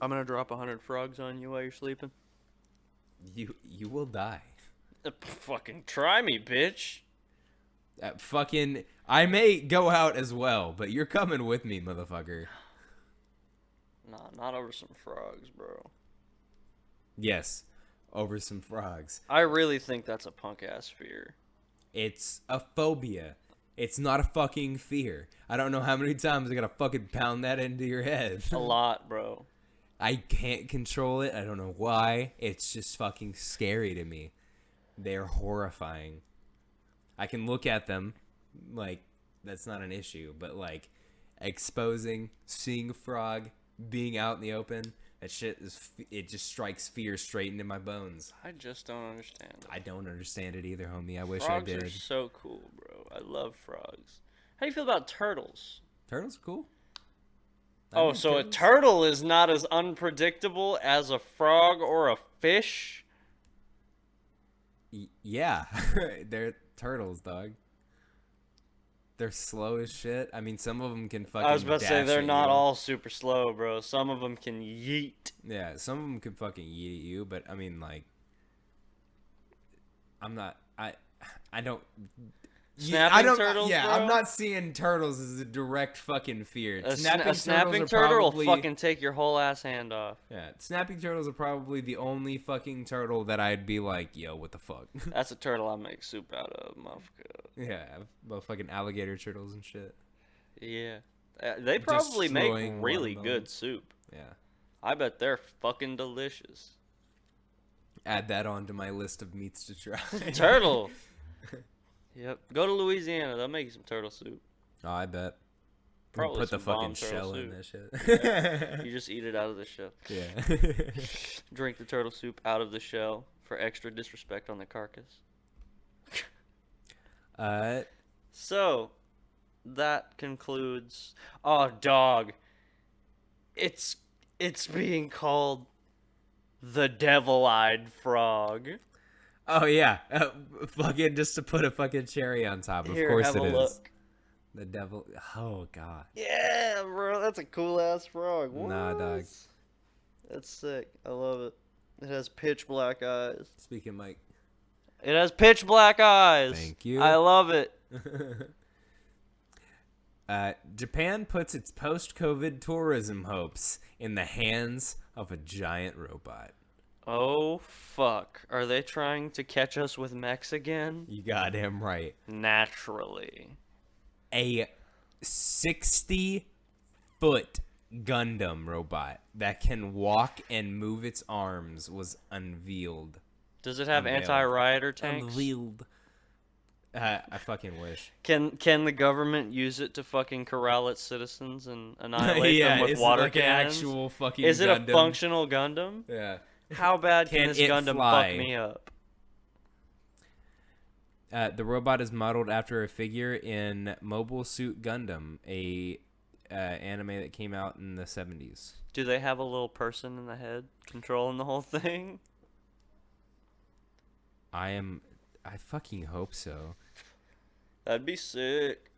Speaker 2: I'm gonna drop 100 frogs on you while you're sleeping.
Speaker 1: You will die.
Speaker 2: Fucking try me, bitch.
Speaker 1: Fucking, I may go out as well, but you're coming with me, motherfucker.
Speaker 2: Nah, not over some frogs, bro.
Speaker 1: Yes, over some frogs.
Speaker 2: I really think that's a punk ass fear.
Speaker 1: It's a phobia. It's not a fucking fear. I don't know how many times I gotta fucking pound that into your head.
Speaker 2: A lot, bro.
Speaker 1: I can't control it. I don't know why. It's just fucking scary to me. They're horrifying. I can look at them, like, that's not an issue, but, like, exposing, seeing a frog, being out in the open, that shit it just strikes fear straight into my bones.
Speaker 2: I just don't understand it.
Speaker 1: I don't understand it either, homie. I wish
Speaker 2: Frogs
Speaker 1: I did.
Speaker 2: are so cool, bro. I love frogs. How do you feel about turtles?
Speaker 1: Turtles are cool.
Speaker 2: Oh, so a turtle is not as unpredictable as a frog or a fish?
Speaker 1: Yeah. They're turtles, dog. They're slow as shit. I mean, some of them can fucking
Speaker 2: I was about to say,
Speaker 1: dash
Speaker 2: they're
Speaker 1: at
Speaker 2: not
Speaker 1: you.
Speaker 2: all super slow, bro. Some of them can yeet.
Speaker 1: Yeah, some of them can fucking eat at you, but I mean, like, I don't.
Speaker 2: Snapping turtles,
Speaker 1: Yeah,
Speaker 2: bro?
Speaker 1: I'm not seeing turtles as a direct fucking fear.
Speaker 2: A
Speaker 1: Snapping
Speaker 2: snapping
Speaker 1: turtles are
Speaker 2: turtle
Speaker 1: probably,
Speaker 2: will fucking take your whole ass hand off.
Speaker 1: Yeah, snapping turtles are probably the only fucking turtle that I'd be like, yo, what the fuck?
Speaker 2: That's a turtle I make soup out of, motherfucker.
Speaker 1: Yeah, but fucking alligator turtles and shit.
Speaker 2: Yeah. They probably make
Speaker 1: Destroying
Speaker 2: really
Speaker 1: watermelon.
Speaker 2: good soup.
Speaker 1: Yeah.
Speaker 2: I bet they're fucking delicious.
Speaker 1: Add that onto my list of meats to try.
Speaker 2: Turtle! Yep. Go to Louisiana. They'll make you some turtle soup.
Speaker 1: Oh, I bet.
Speaker 2: Probably
Speaker 1: Put the
Speaker 2: some bomb
Speaker 1: fucking
Speaker 2: turtle
Speaker 1: shell in
Speaker 2: soup.
Speaker 1: that shit.
Speaker 2: You just eat it out of the shell.
Speaker 1: Yeah.
Speaker 2: Drink the turtle soup out of the shell for extra disrespect on the carcass. So, that concludes. Oh, dog. It's being called the devil-eyed frog.
Speaker 1: Oh yeah, fucking just to put a fucking cherry on top. Of
Speaker 2: Here,
Speaker 1: course
Speaker 2: have
Speaker 1: it
Speaker 2: a
Speaker 1: is.
Speaker 2: look.
Speaker 1: The devil. Oh god.
Speaker 2: Yeah, bro, that's a cool ass frog. What?
Speaker 1: Nah, dog.
Speaker 2: That's sick. I love it. It has pitch black eyes.
Speaker 1: Speaking Mike.
Speaker 2: It has pitch black eyes.
Speaker 1: Thank you.
Speaker 2: I love it.
Speaker 1: Japan puts its post-COVID tourism hopes in the hands of a giant robot.
Speaker 2: Oh, fuck. Are they trying to catch us with mechs again?
Speaker 1: You goddamn right.
Speaker 2: Naturally.
Speaker 1: A 60-foot Gundam robot that can walk and move its arms was unveiled.
Speaker 2: Does it have
Speaker 1: Unveiled.
Speaker 2: anti-rioter tanks?
Speaker 1: Unveiled. I fucking wish.
Speaker 2: Can the government use it to fucking corral its citizens and annihilate
Speaker 1: Yeah,
Speaker 2: them with
Speaker 1: is it
Speaker 2: water
Speaker 1: like
Speaker 2: cannons?
Speaker 1: an actual fucking
Speaker 2: Is it
Speaker 1: Gundam?
Speaker 2: a functional Gundam?
Speaker 1: Yeah.
Speaker 2: How bad can
Speaker 1: Can
Speaker 2: this
Speaker 1: it
Speaker 2: Gundam
Speaker 1: fly?
Speaker 2: fuck me up?
Speaker 1: The robot is modeled after a figure in Mobile Suit Gundam, a anime that came out in the 70s.
Speaker 2: Do they have a little person in the head controlling the whole thing?
Speaker 1: I fucking hope so.
Speaker 2: That'd be sick.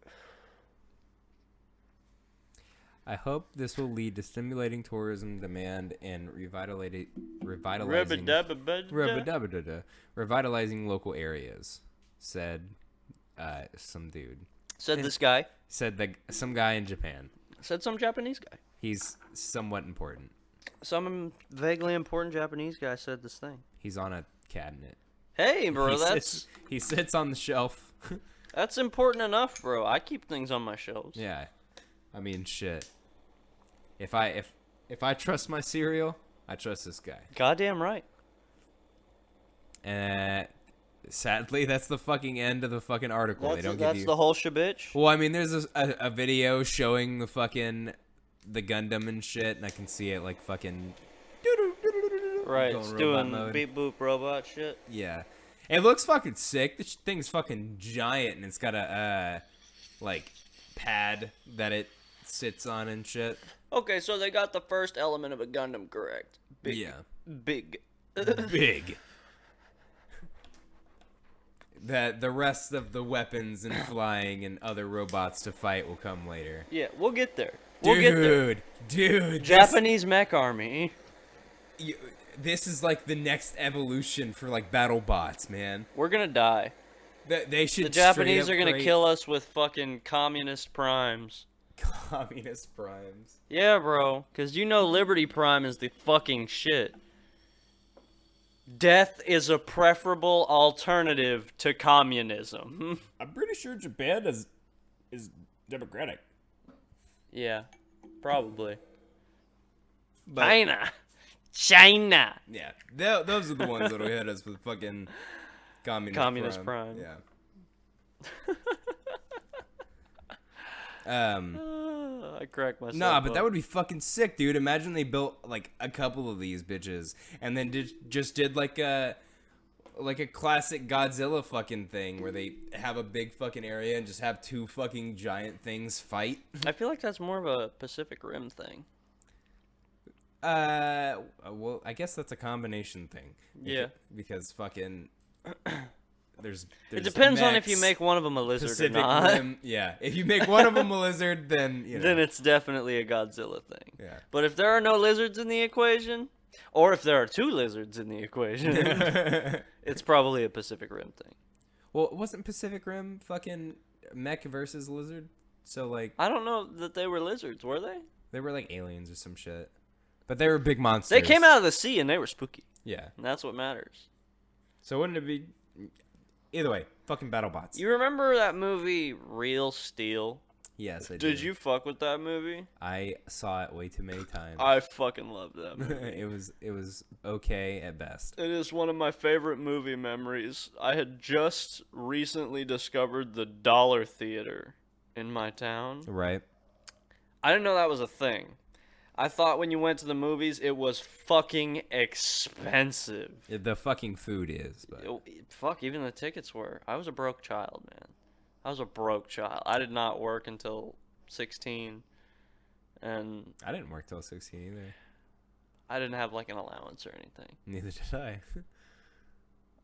Speaker 1: I hope this will lead to stimulating tourism demand and revitalizing revitalizing local areas, said some dude.
Speaker 2: Said this guy.
Speaker 1: Said some guy in Japan.
Speaker 2: Said some Japanese guy.
Speaker 1: He's somewhat important.
Speaker 2: Some vaguely important Japanese guy said this thing.
Speaker 1: He's on a cabinet.
Speaker 2: Hey, bro,
Speaker 1: He sits on the shelf.
Speaker 2: that's important enough, bro. I keep things on my shelves.
Speaker 1: Yeah. I mean, shit. If I trust my cereal, I trust this guy.
Speaker 2: Goddamn right.
Speaker 1: Sadly, that's the fucking end of the fucking article. They don't give
Speaker 2: That's
Speaker 1: you.
Speaker 2: the whole shibitch.
Speaker 1: Well, I mean, there's a video showing the Gundam and shit, and I can see it like fucking.
Speaker 2: Right,
Speaker 1: going
Speaker 2: it's
Speaker 1: robot
Speaker 2: doing
Speaker 1: mode.
Speaker 2: beep boop robot shit.
Speaker 1: Yeah, it looks fucking sick. This thing's fucking giant, and it's got a like pad that it sits on and shit.
Speaker 2: Okay, so they got the first element of a Gundam correct. Big.
Speaker 1: Yeah,
Speaker 2: Big.
Speaker 1: big. That the rest of the weapons and flying and other robots to fight will come later.
Speaker 2: Yeah, we'll get there. We'll get there.
Speaker 1: Dude,
Speaker 2: Japanese mech army.
Speaker 1: this is like the next evolution for like battle bots, man.
Speaker 2: We're gonna die.
Speaker 1: They should.
Speaker 2: The Japanese
Speaker 1: straight
Speaker 2: are
Speaker 1: up
Speaker 2: gonna
Speaker 1: create
Speaker 2: kill us with fucking communist primes.
Speaker 1: communist primes.
Speaker 2: Yeah, bro. Cause you know Liberty Prime is the fucking shit. Death is a preferable alternative to communism.
Speaker 1: I'm pretty sure Japan is democratic.
Speaker 2: Yeah, probably.
Speaker 1: But,
Speaker 2: China.
Speaker 1: yeah, those are the ones that'll hit us with fucking communist
Speaker 2: prime.
Speaker 1: Yeah.
Speaker 2: I cracked myself.
Speaker 1: Nah, but
Speaker 2: up.
Speaker 1: that would be fucking sick, dude. Imagine they built like a couple of these bitches and then just did like a classic Godzilla fucking thing where they have a big fucking area and just have two fucking giant things fight.
Speaker 2: I feel like that's more of a Pacific Rim thing.
Speaker 1: Well, I guess that's a combination thing.
Speaker 2: Yeah.
Speaker 1: Because fucking there's
Speaker 2: It depends on if you
Speaker 1: mechs,
Speaker 2: make one of them a lizard
Speaker 1: Pacific
Speaker 2: or not.
Speaker 1: Rim. Yeah, if you make one of them a lizard, then you know.
Speaker 2: Then it's definitely a Godzilla thing.
Speaker 1: Yeah.
Speaker 2: But if there are no lizards in the equation, or if there are two lizards in the equation, it's probably a Pacific Rim thing.
Speaker 1: Well, wasn't Pacific Rim fucking mech versus lizard? So like
Speaker 2: I don't know that they were lizards, were they?
Speaker 1: they were like aliens or some shit, but they were big monsters.
Speaker 2: They came out of the sea and they were spooky.
Speaker 1: Yeah.
Speaker 2: And that's what matters.
Speaker 1: So wouldn't it be? Either way, fucking BattleBots.
Speaker 2: You remember that movie Real Steel?
Speaker 1: Yes, I
Speaker 2: Did
Speaker 1: do.
Speaker 2: you fuck with that movie?
Speaker 1: I saw it way too many times.
Speaker 2: I fucking loved that movie.
Speaker 1: it was okay at best.
Speaker 2: It is one of my favorite movie memories. I had just recently discovered the Dollar Theater in my town.
Speaker 1: Right.
Speaker 2: I didn't know that was a thing. I thought when you went to the movies, it was fucking expensive.
Speaker 1: The fucking food is, but
Speaker 2: Fuck, even the tickets were. I was a broke child, man. I was a broke child. I did not work until 16, and
Speaker 1: I didn't work till 16 either.
Speaker 2: I didn't have like an allowance or anything.
Speaker 1: Neither did I.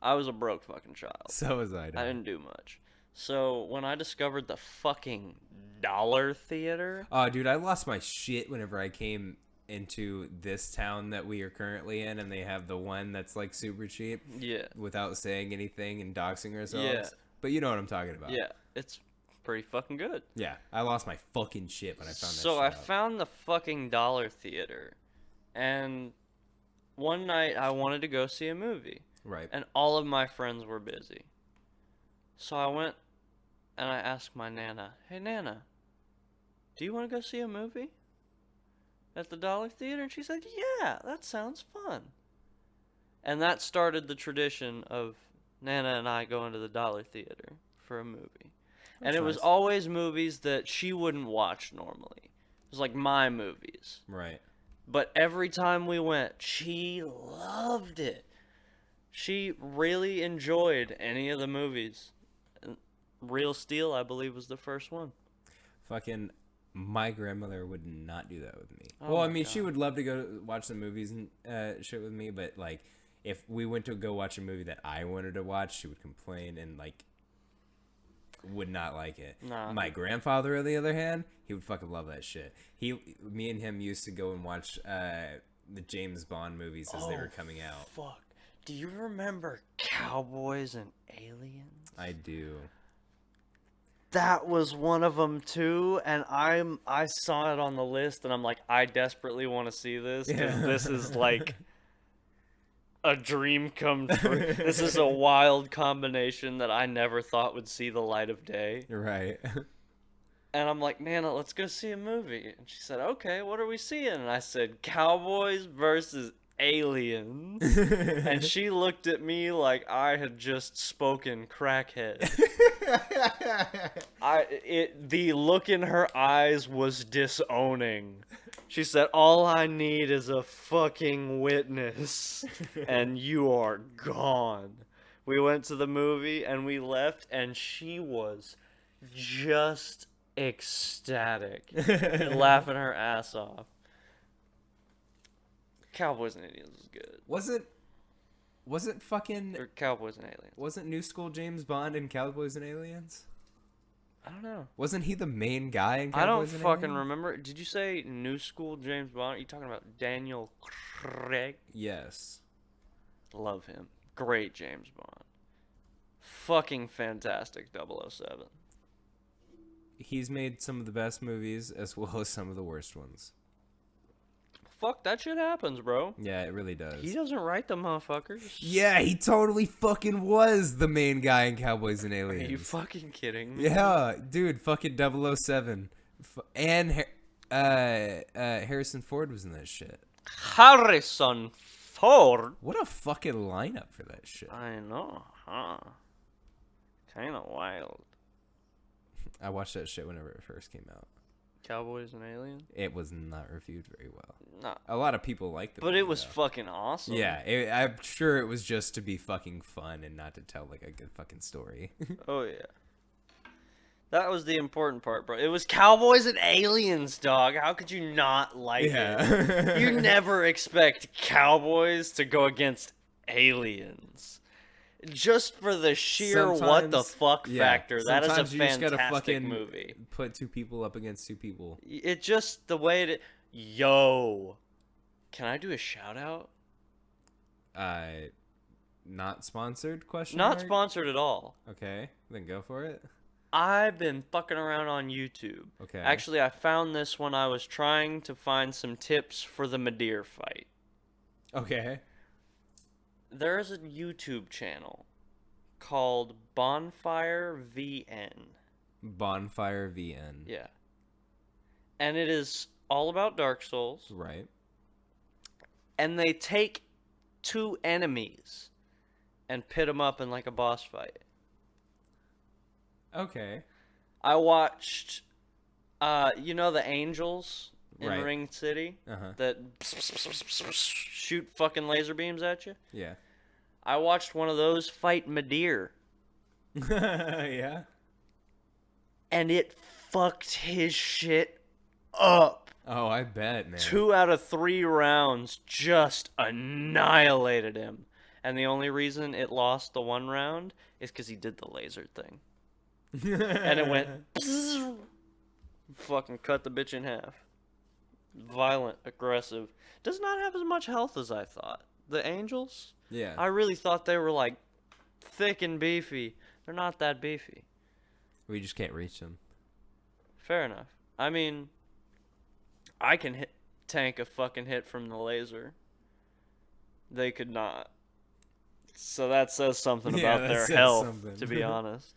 Speaker 2: I was a broke fucking child.
Speaker 1: So was I.
Speaker 2: I didn't do much. So when I discovered the fucking Dollar Theater,
Speaker 1: Oh, dude, I lost my shit whenever I came into this town that we are currently in, and they have the one that's like super cheap.
Speaker 2: yeah,
Speaker 1: Without saying anything and doxing ourselves.
Speaker 2: Yeah.
Speaker 1: But you know what I'm talking about.
Speaker 2: yeah, it's pretty fucking good.
Speaker 1: Yeah, I lost my fucking shit when I found that
Speaker 2: So
Speaker 1: shit
Speaker 2: I
Speaker 1: out.
Speaker 2: found the fucking Dollar Theater, and one night I wanted to go see a movie,
Speaker 1: Right.
Speaker 2: and all of my friends were busy. So I went and I asked my Nana, "Hey Nana, do you want to go see a movie at the Dollar Theater?" And she said, "Yeah, that sounds fun." And that started the tradition of Nana and I going to the Dollar Theater for a movie. And it was
Speaker 1: nice.
Speaker 2: always movies that she wouldn't watch normally. It was like my movies.
Speaker 1: Right.
Speaker 2: But every time we went, she loved it. She really enjoyed any of the movies. And Real Steel, I believe, was the first one.
Speaker 1: Fucking my grandmother would not do that with me.
Speaker 2: Oh
Speaker 1: Well, I
Speaker 2: my
Speaker 1: mean, she
Speaker 2: God.
Speaker 1: would love to go watch the movies and shit with me, but like if we went to go watch a movie that I wanted to watch, she would complain and like would not like it.
Speaker 2: Nah.
Speaker 1: My grandfather, on the other hand, he would fucking love that shit. Me and him used to go and watch the James Bond movies as they were coming out.
Speaker 2: Fuck. Do you remember Cowboys and Aliens?
Speaker 1: I do.
Speaker 2: That was one of them too, and I saw it on the list, and I'm like, I desperately want to see this because
Speaker 1: Yeah.
Speaker 2: this is like a dream come true. This is a wild combination that I never thought would see the light of day.
Speaker 1: Right.
Speaker 2: And I'm like, Nana, let's go see a movie. And she said, okay, what are we seeing? And I said, Cowboys versus aliens. And she looked at me like I had just spoken crackhead. The look in her eyes was disowning. She said, "All I need is a fucking witness, and you are gone." We went to the movie and we left, and she was just ecstatic, laughing her ass off. Cowboys and Aliens is good.
Speaker 1: Wasn't fucking
Speaker 2: Or Cowboys and Aliens.
Speaker 1: wasn't New School James Bond in Cowboys and Aliens?
Speaker 2: I don't know.
Speaker 1: Wasn't he the main guy in
Speaker 2: I don't
Speaker 1: Cowboys and
Speaker 2: fucking
Speaker 1: Aliens?
Speaker 2: remember. Did you say New School James Bond? Are you talking about Daniel Craig?
Speaker 1: Yes.
Speaker 2: Love him. Great James Bond. Fucking fantastic 007.
Speaker 1: He's made some of the best movies as well as some of the worst ones.
Speaker 2: Fuck, that shit happens, bro.
Speaker 1: Yeah, it really does.
Speaker 2: He doesn't write the motherfuckers.
Speaker 1: Yeah, he totally fucking was the main guy in Cowboys and
Speaker 2: Are
Speaker 1: Aliens.
Speaker 2: you fucking kidding me?
Speaker 1: Yeah, dude, fucking 007. And Harrison Ford was in that shit.
Speaker 2: Harrison Ford?
Speaker 1: What a fucking lineup for that shit.
Speaker 2: I know, huh? Kinda wild.
Speaker 1: I watched that shit whenever it first came out.
Speaker 2: Cowboys and Aliens?
Speaker 1: It was not reviewed very well.
Speaker 2: Nah.
Speaker 1: A lot of people liked it.
Speaker 2: But it was fucking awesome.
Speaker 1: Yeah, I'm sure it was just to be fucking fun and not to tell like a good fucking story.
Speaker 2: Oh, yeah. That was the important part, bro. It was Cowboys and Aliens, dog. How could you not like it? You never expect cowboys to go against aliens. Just for the sheer what the fuck factor. That is a
Speaker 1: sometimes you just gotta
Speaker 2: fantastic
Speaker 1: fucking
Speaker 2: movie.
Speaker 1: put two people up against two people.
Speaker 2: It just, the way it... Yo. Can I do a shout out?
Speaker 1: Not sponsored? Question
Speaker 2: Not
Speaker 1: mark?
Speaker 2: sponsored at all.
Speaker 1: Okay, then go for it.
Speaker 2: I've been fucking around on YouTube.
Speaker 1: Okay.
Speaker 2: Actually, I found this when I was trying to find some tips for the Madeir fight.
Speaker 1: Okay.
Speaker 2: There is a YouTube channel called Bonfire VN.
Speaker 1: Bonfire VN.
Speaker 2: Yeah. And it is all about Dark Souls.
Speaker 1: Right.
Speaker 2: And they take two enemies and pit them up in like a boss fight.
Speaker 1: Okay.
Speaker 2: I watched, you know the angels in
Speaker 1: Right.
Speaker 2: Ring City
Speaker 1: Uh-huh.
Speaker 2: that shoot fucking laser beams at you?
Speaker 1: Yeah.
Speaker 2: I watched one of those fight Madeir,
Speaker 1: Yeah.
Speaker 2: and it fucked his shit up.
Speaker 1: Oh, I bet, man.
Speaker 2: 2 out of 3 rounds just annihilated him. And the only reason it lost the 1 round is because he did the laser thing. And it went... fucking cut the bitch in half. Violent, aggressive. Does not have as much health as I thought. The angels?
Speaker 1: Yeah.
Speaker 2: I really thought they were like thick and beefy. They're not that beefy.
Speaker 1: We just can't reach them.
Speaker 2: Fair enough. I mean, I can tank a fucking hit from the laser. They could not. So that says something
Speaker 1: Yeah,
Speaker 2: about
Speaker 1: that
Speaker 2: their
Speaker 1: says
Speaker 2: health,
Speaker 1: something.
Speaker 2: to be honest.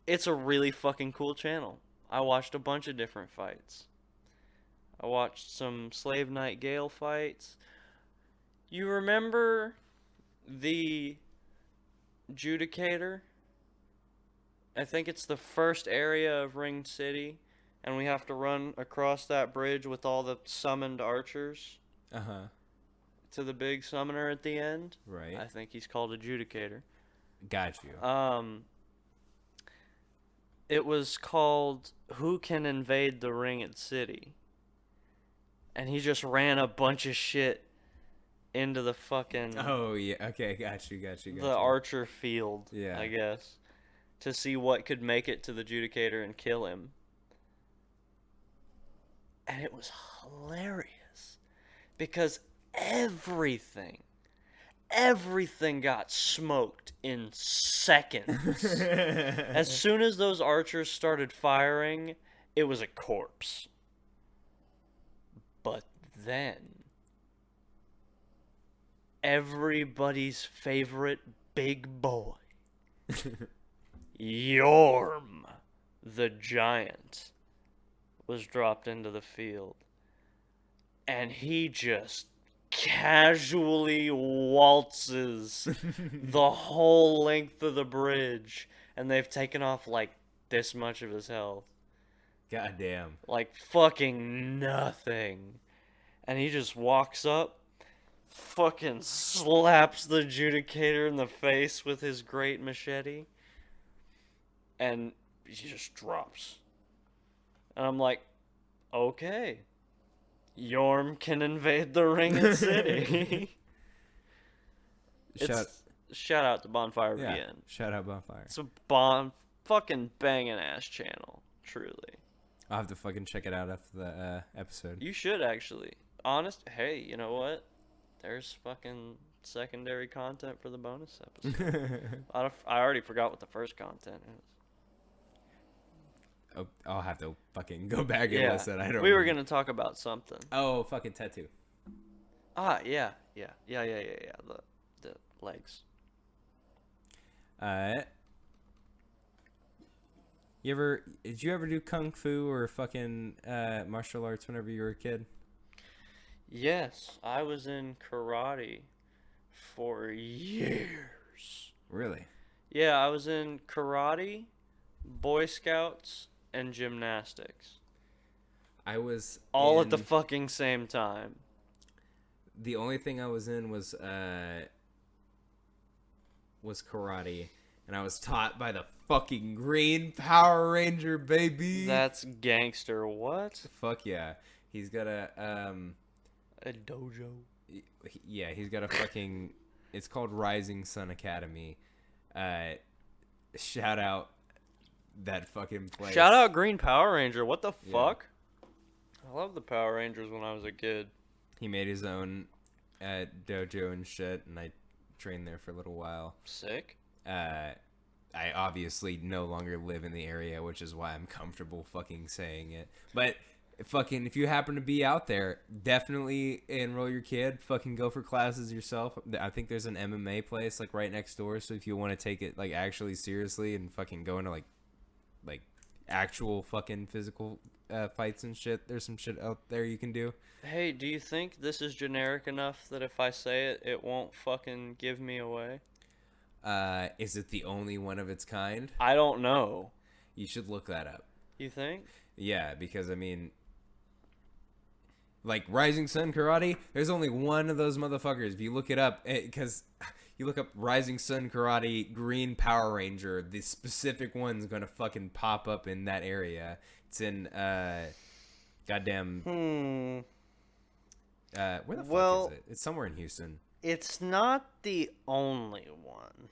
Speaker 2: It's a really fucking cool channel. I watched a bunch of different fights. I watched some Slave Knight Gale fights. You remember the Judicator? I think it's the first area of Ring City, and we have to run across that bridge with all the summoned archers
Speaker 1: Uh-huh.
Speaker 2: to the big summoner at the end.
Speaker 1: Right.
Speaker 2: I think he's called a Judicator.
Speaker 1: Got you.
Speaker 2: It was called Who Can Invade the Ringed City? And he just ran a bunch of shit into the fucking...
Speaker 1: Oh, yeah. Okay, got you.
Speaker 2: the archer field,
Speaker 1: Yeah.
Speaker 2: I guess, to see what could make it to the Judicator and kill him. And it was hilarious because everything got smoked in seconds. As soon as those archers started firing, it was a corpse. But then everybody's favorite big boy, Yorm the Giant, was dropped into the field. and he just casually waltzes the whole length of the bridge, and they've taken off like this much of his health.
Speaker 1: God damn.
Speaker 2: Like fucking nothing. And he just walks up, fucking slaps the adjudicator in the face with his great machete, and he just drops. And I'm like, okay. Yorm can invade the Ringed City. Shout out to Bonfire VN.
Speaker 1: Shout out Bonfire.
Speaker 2: It's a fucking banging ass channel, truly.
Speaker 1: I'll have to fucking check it out after the episode.
Speaker 2: You should actually. Hey, you know what? There's fucking secondary content for the bonus episode. I already forgot what the first content is.
Speaker 1: Oh, I'll have to fucking go back and listen. I don't.
Speaker 2: We were gonna talk about something.
Speaker 1: Oh, fucking tattoo.
Speaker 2: Yeah. The legs.
Speaker 1: Did you ever do kung fu or fucking martial arts whenever you were a kid?
Speaker 2: Yes, I was in karate for years.
Speaker 1: Really?
Speaker 2: Yeah, I was in karate, Boy Scouts, and gymnastics.
Speaker 1: I was
Speaker 2: all at the fucking same time.
Speaker 1: The only thing I was in was karate, and I was taught by the fucking Green Power Ranger, baby.
Speaker 2: That's gangster. What?
Speaker 1: Fuck yeah. He's got a
Speaker 2: dojo.
Speaker 1: Yeah, he's got a fucking. It's called Rising Sun Academy. Shout out that fucking place.
Speaker 2: Shout out Green Power Ranger. What the fuck? I love the Power Rangers when I was a kid.
Speaker 1: He made his own dojo and shit, and I trained there for a little while.
Speaker 2: Sick.
Speaker 1: I obviously no longer live in the area, which is why I'm comfortable fucking saying it. But fucking, if you happen to be out there, definitely enroll your kid. Fucking go for classes yourself. I think there's an MMA place like right next door. So if you want to take it like actually seriously and fucking go into like actual fucking physical fights and shit, there's some shit out there you can do.
Speaker 2: Hey, do you think this is generic enough that if I say it, it won't fucking give me away?
Speaker 1: Is it the only one of its kind?
Speaker 2: I don't know.
Speaker 1: You should look that up.
Speaker 2: You think?
Speaker 1: Yeah, because I mean, like Rising Sun Karate, there's only one of those motherfuckers. If you look it up, because you look up Rising Sun Karate Green Power Ranger, the specific one's gonna fucking pop up in that area. It's in goddamn. Where the fuck is it? It's somewhere in Houston.
Speaker 2: It's not the only one.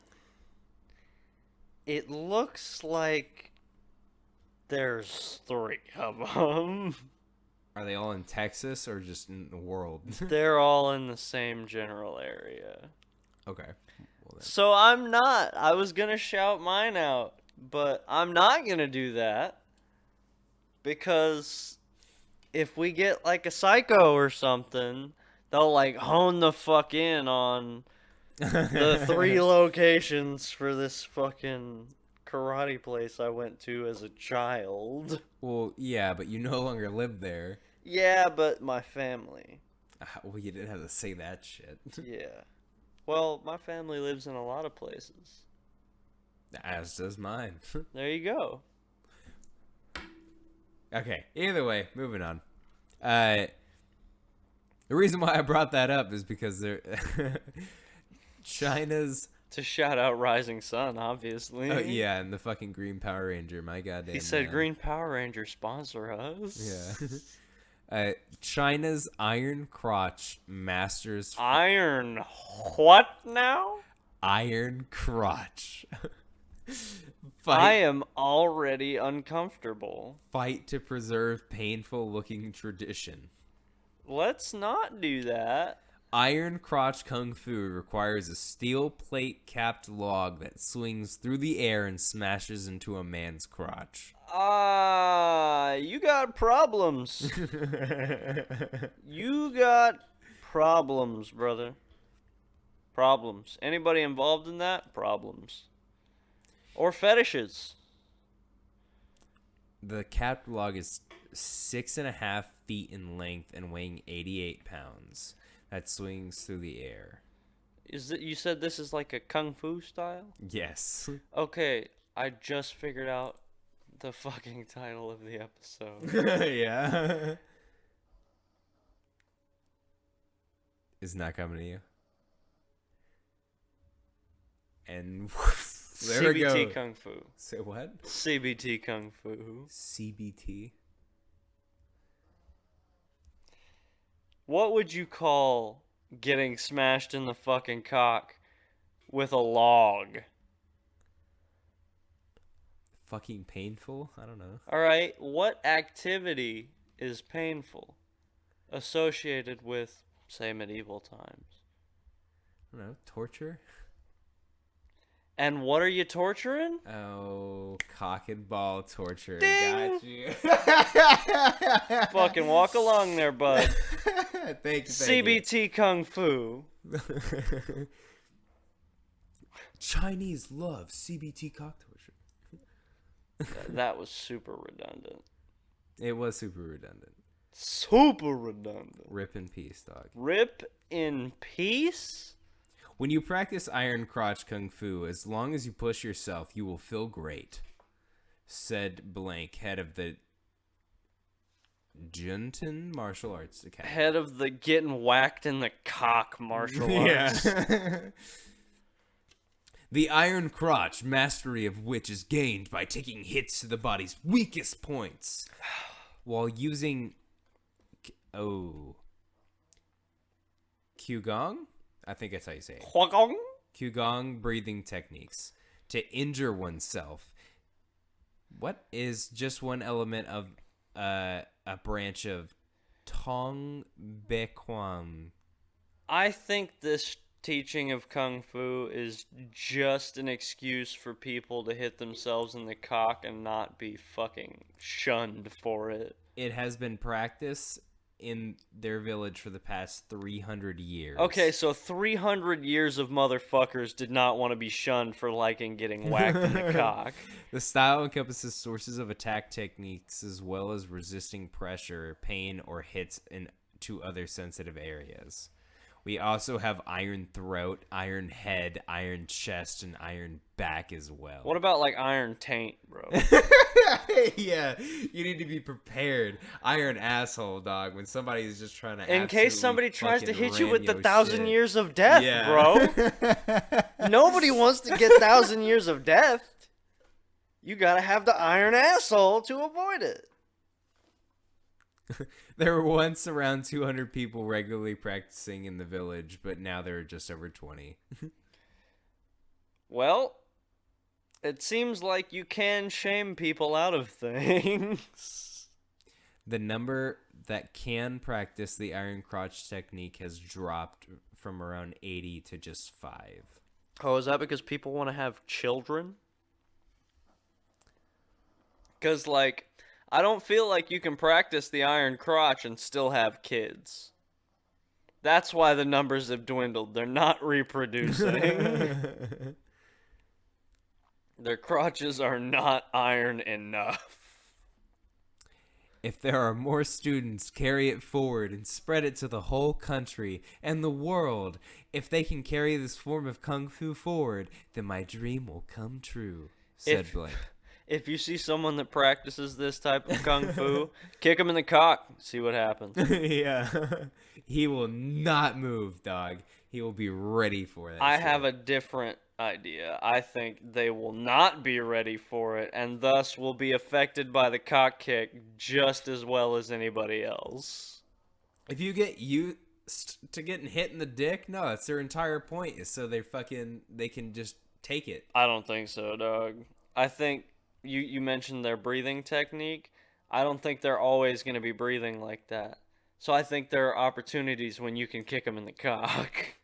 Speaker 2: It looks like there's 3 of them.
Speaker 1: Are they all in Texas or just in the world?
Speaker 2: They're all in the same general area.
Speaker 1: Okay. Well, then.
Speaker 2: So I was going to shout mine out, but I'm not going to do that. Because if we get like a psycho or something, they'll like hone the fuck in on the 3 locations for this fucking karate place I went to as a child.
Speaker 1: Well, yeah, but you no longer live there.
Speaker 2: Yeah, but my family.
Speaker 1: Well, you didn't have to say that shit.
Speaker 2: Yeah. Well, my family lives in a lot of places.
Speaker 1: As does mine.
Speaker 2: There you go.
Speaker 1: Okay, either way, moving on. The reason why I brought that up is because China's...
Speaker 2: To shout out Rising Sun, obviously.
Speaker 1: Oh, yeah, and the fucking Green Power Ranger, my goddamn
Speaker 2: He said, Green Power Ranger, sponsor us.
Speaker 1: Yeah. China's Iron Crotch masters...
Speaker 2: Iron what now?
Speaker 1: Iron Crotch.
Speaker 2: I am already uncomfortable.
Speaker 1: Fight to preserve painful-looking tradition.
Speaker 2: Let's not do that.
Speaker 1: Iron Crotch Kung Fu requires a steel plate-capped log that swings through the air and smashes into a man's crotch.
Speaker 2: You got problems. You got problems, brother. Problems. Anybody involved in that? Problems. Or fetishes.
Speaker 1: The catalog is 6.5 feet in length and weighing 88 pounds. That swings through the air.
Speaker 2: Is it? You said this is like a kung fu style?
Speaker 1: Yes.
Speaker 2: Okay, I just figured out the fucking title of the episode.
Speaker 1: Yeah. It's not coming to you. And there we go.
Speaker 2: CBT Kung Fu.
Speaker 1: Say what?
Speaker 2: CBT Kung Fu.
Speaker 1: CBT.
Speaker 2: What would you call getting smashed in the fucking cock with a log?
Speaker 1: Fucking painful? I don't know.
Speaker 2: Alright, what activity is painful associated with, say, medieval times?
Speaker 1: I don't know. Torture?
Speaker 2: And what are you torturing?
Speaker 1: Oh, cock and ball torture.
Speaker 2: Ding!
Speaker 1: Got you.
Speaker 2: Fucking walk along there, bud.
Speaker 1: Thank you.
Speaker 2: CBT Kung Fu.
Speaker 1: Chinese love CBT cock torture.
Speaker 2: That was super redundant.
Speaker 1: It was super redundant.
Speaker 2: Super redundant.
Speaker 1: Rip in peace, dog.
Speaker 2: Rip in peace?
Speaker 1: When you practice iron crotch kung fu, as long as you push yourself, you will feel great, said blank, head of the Juntan Martial Arts Academy.
Speaker 2: Head of the getting whacked in the cock martial arts.
Speaker 1: Yeah. The iron crotch, mastery of which is gained by taking hits to the body's weakest points while using Qigong? I think that's how you say it.
Speaker 2: Huagong?
Speaker 1: Qigong breathing techniques to injure oneself. What is just one element of a branch of Tong Bequam?
Speaker 2: I think this teaching of Kung Fu is just an excuse for people to hit themselves in the cock and not be fucking shunned for it.
Speaker 1: It has been practiced in their village for the past 300 years.
Speaker 2: Okay, so 300 years of motherfuckers did not want to be shunned for liking getting whacked in the cock.
Speaker 1: The style encompasses sources of attack techniques as well as resisting pressure, pain, or hits into other sensitive areas. We also have iron throat, iron head, iron chest, and iron back as well.
Speaker 2: What about like iron taint, bro?
Speaker 1: Yeah, you need to be prepared. Iron asshole, dog, when somebody is just trying to
Speaker 2: In case somebody tries to hit you with the 1,000
Speaker 1: shit.
Speaker 2: years of death, bro. Nobody wants to get 1,000 years of death. You gotta have the iron asshole to avoid it.
Speaker 1: There were once around 200 people regularly practicing in the village, but now there are just over 20.
Speaker 2: Well, it seems like you can shame people out of things.
Speaker 1: The number that can practice the iron crotch technique has dropped from around 80 to just 5.
Speaker 2: Oh, is that because people want to have children? Because, like, I don't feel like you can practice the iron crotch and still have kids. That's why the numbers have dwindled. They're not reproducing. Their crotches are not iron enough.
Speaker 1: If there are more students, carry it forward and spread it to the whole country and the world. If they can carry this form of kung fu forward, then my dream will come true, said Blake.
Speaker 2: If you see someone that practices this type of kung fu, kick him in the cock. See what happens.
Speaker 1: Yeah. He will not move, dog. He will be ready for that.
Speaker 2: I have a different idea. I think they will not be ready for it, and thus will be affected by the cock kick just as well as anybody else.
Speaker 1: If you get used to getting hit in the dick, no, that's their entire point, is so they can just take it.
Speaker 2: I don't think so, dog. I think you mentioned their breathing technique. I don't think they're always going to be breathing like that. So I think there are opportunities when you can kick them in the cock.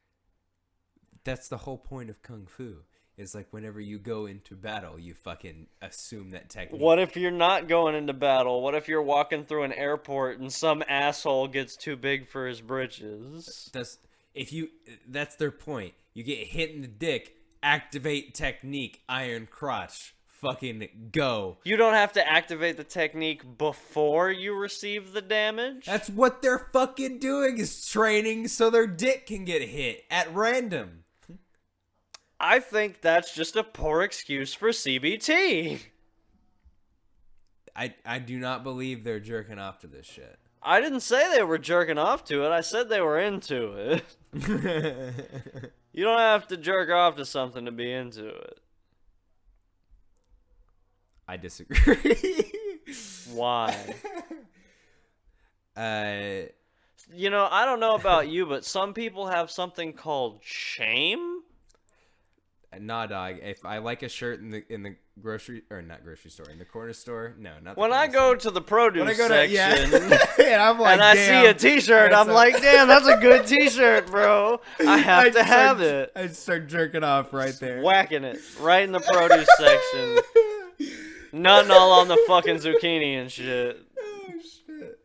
Speaker 1: That's the whole point of kung fu. Is like whenever you go into battle, you fucking assume that technique.
Speaker 2: What if you're not going into battle? What if you're walking through an airport and some asshole gets too big for his britches?
Speaker 1: That's their point. You get hit in the dick, activate technique, iron crotch, fucking go.
Speaker 2: You don't have to activate the technique before you receive the damage?
Speaker 1: That's what they're fucking doing, is training so their dick can get hit at random.
Speaker 2: I think that's just a poor excuse for CBT.
Speaker 1: I do not believe they're jerking off to this shit.
Speaker 2: I didn't say they were jerking off to it. I said they were into it. You don't have to jerk off to something to be into it.
Speaker 1: I disagree.
Speaker 2: Why?
Speaker 1: You
Speaker 2: know, I don't know about you, but some people have something called shame.
Speaker 1: Nah, dog. If I like a shirt in the grocery, or not grocery store, in the corner store, no, not.
Speaker 2: When I go to the produce section,
Speaker 1: and I'm like,
Speaker 2: and I see a T-shirt, I'm like, damn, that's a good T-shirt, bro. I have to have it.
Speaker 1: I start jerking off right there,
Speaker 2: whacking it right in the produce section, nutting all on the fucking zucchini and shit.
Speaker 1: Oh shit.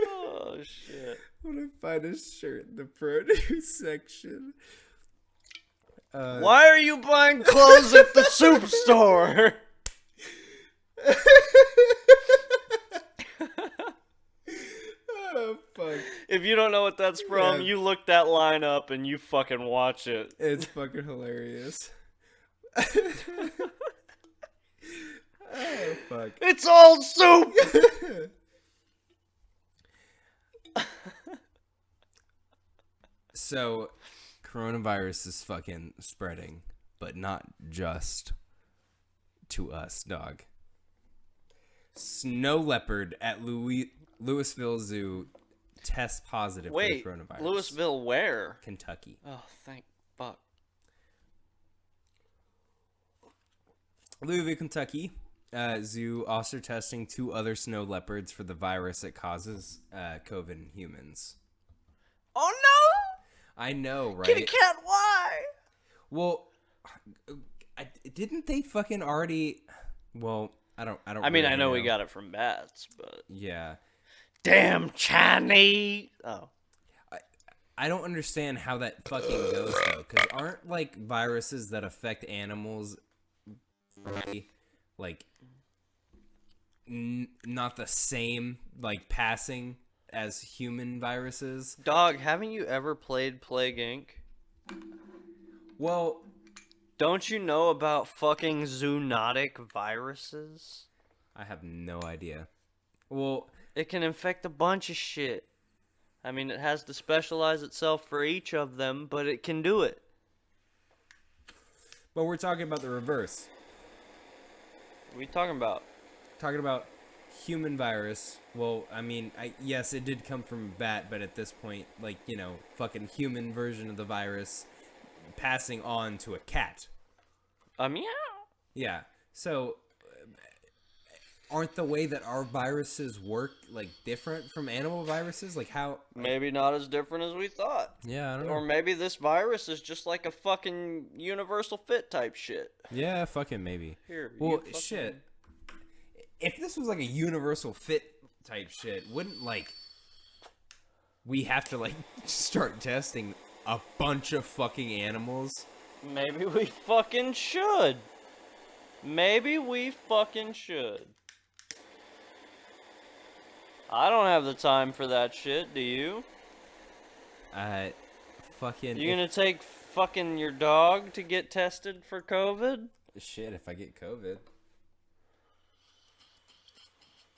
Speaker 2: Oh shit.
Speaker 1: When I find a shirt in the produce section.
Speaker 2: Why are you buying clothes at the soup store?
Speaker 1: Oh fuck.
Speaker 2: If you don't know what that's from, you look that line up and you fucking watch it.
Speaker 1: It's fucking hilarious. Oh fuck.
Speaker 2: It's all soup!
Speaker 1: So, coronavirus is fucking spreading, but not just to us, dog. Snow leopard at Louisville Zoo tests positive for the coronavirus.
Speaker 2: Louisville where?
Speaker 1: Kentucky.
Speaker 2: Oh, thank fuck.
Speaker 1: Louisville, Kentucky. Zoo also testing 2 other snow leopards for the virus that causes COVID in humans.
Speaker 2: Oh no!
Speaker 1: I know, right?
Speaker 2: Kitty cat, why?
Speaker 1: Well, didn't they fucking already? Well, I don't.
Speaker 2: I mean, I know we got it from bats, but
Speaker 1: yeah.
Speaker 2: Damn Chinese. Oh.
Speaker 1: I don't understand how that fucking goes though, because aren't like viruses that affect animals, like, not the same like passing as human viruses?
Speaker 2: Dog, haven't you ever played Plague Inc?
Speaker 1: Well,
Speaker 2: don't you know about fucking zoonotic viruses?
Speaker 1: I have no idea. Well,
Speaker 2: it can infect a bunch of shit. I mean, it has to specialize itself for each of them, but it can do it.
Speaker 1: But we're talking about the reverse.
Speaker 2: What are you talking about?
Speaker 1: Talking about human virus. Well, I mean, yes, it did come from a bat, but at this point, like, you know, fucking human version of the virus passing on to a cat.
Speaker 2: Meow.
Speaker 1: Yeah. So, aren't the way that our viruses work, like, different from animal viruses? Like, how?
Speaker 2: Maybe not as different as we thought.
Speaker 1: Yeah, I don't know.
Speaker 2: Or maybe this virus is just like a fucking universal fit type shit.
Speaker 1: Yeah, fucking maybe.
Speaker 2: Here.
Speaker 1: Well, shit. If this was like a universal fit type shit, wouldn't, like, we have to, like, start testing a bunch of fucking animals?
Speaker 2: Maybe we fucking should. Maybe we fucking should. I don't have the time for that shit, do you?
Speaker 1: Fucking...
Speaker 2: You gonna take fucking your dog to get tested for COVID?
Speaker 1: Shit, if I get COVID.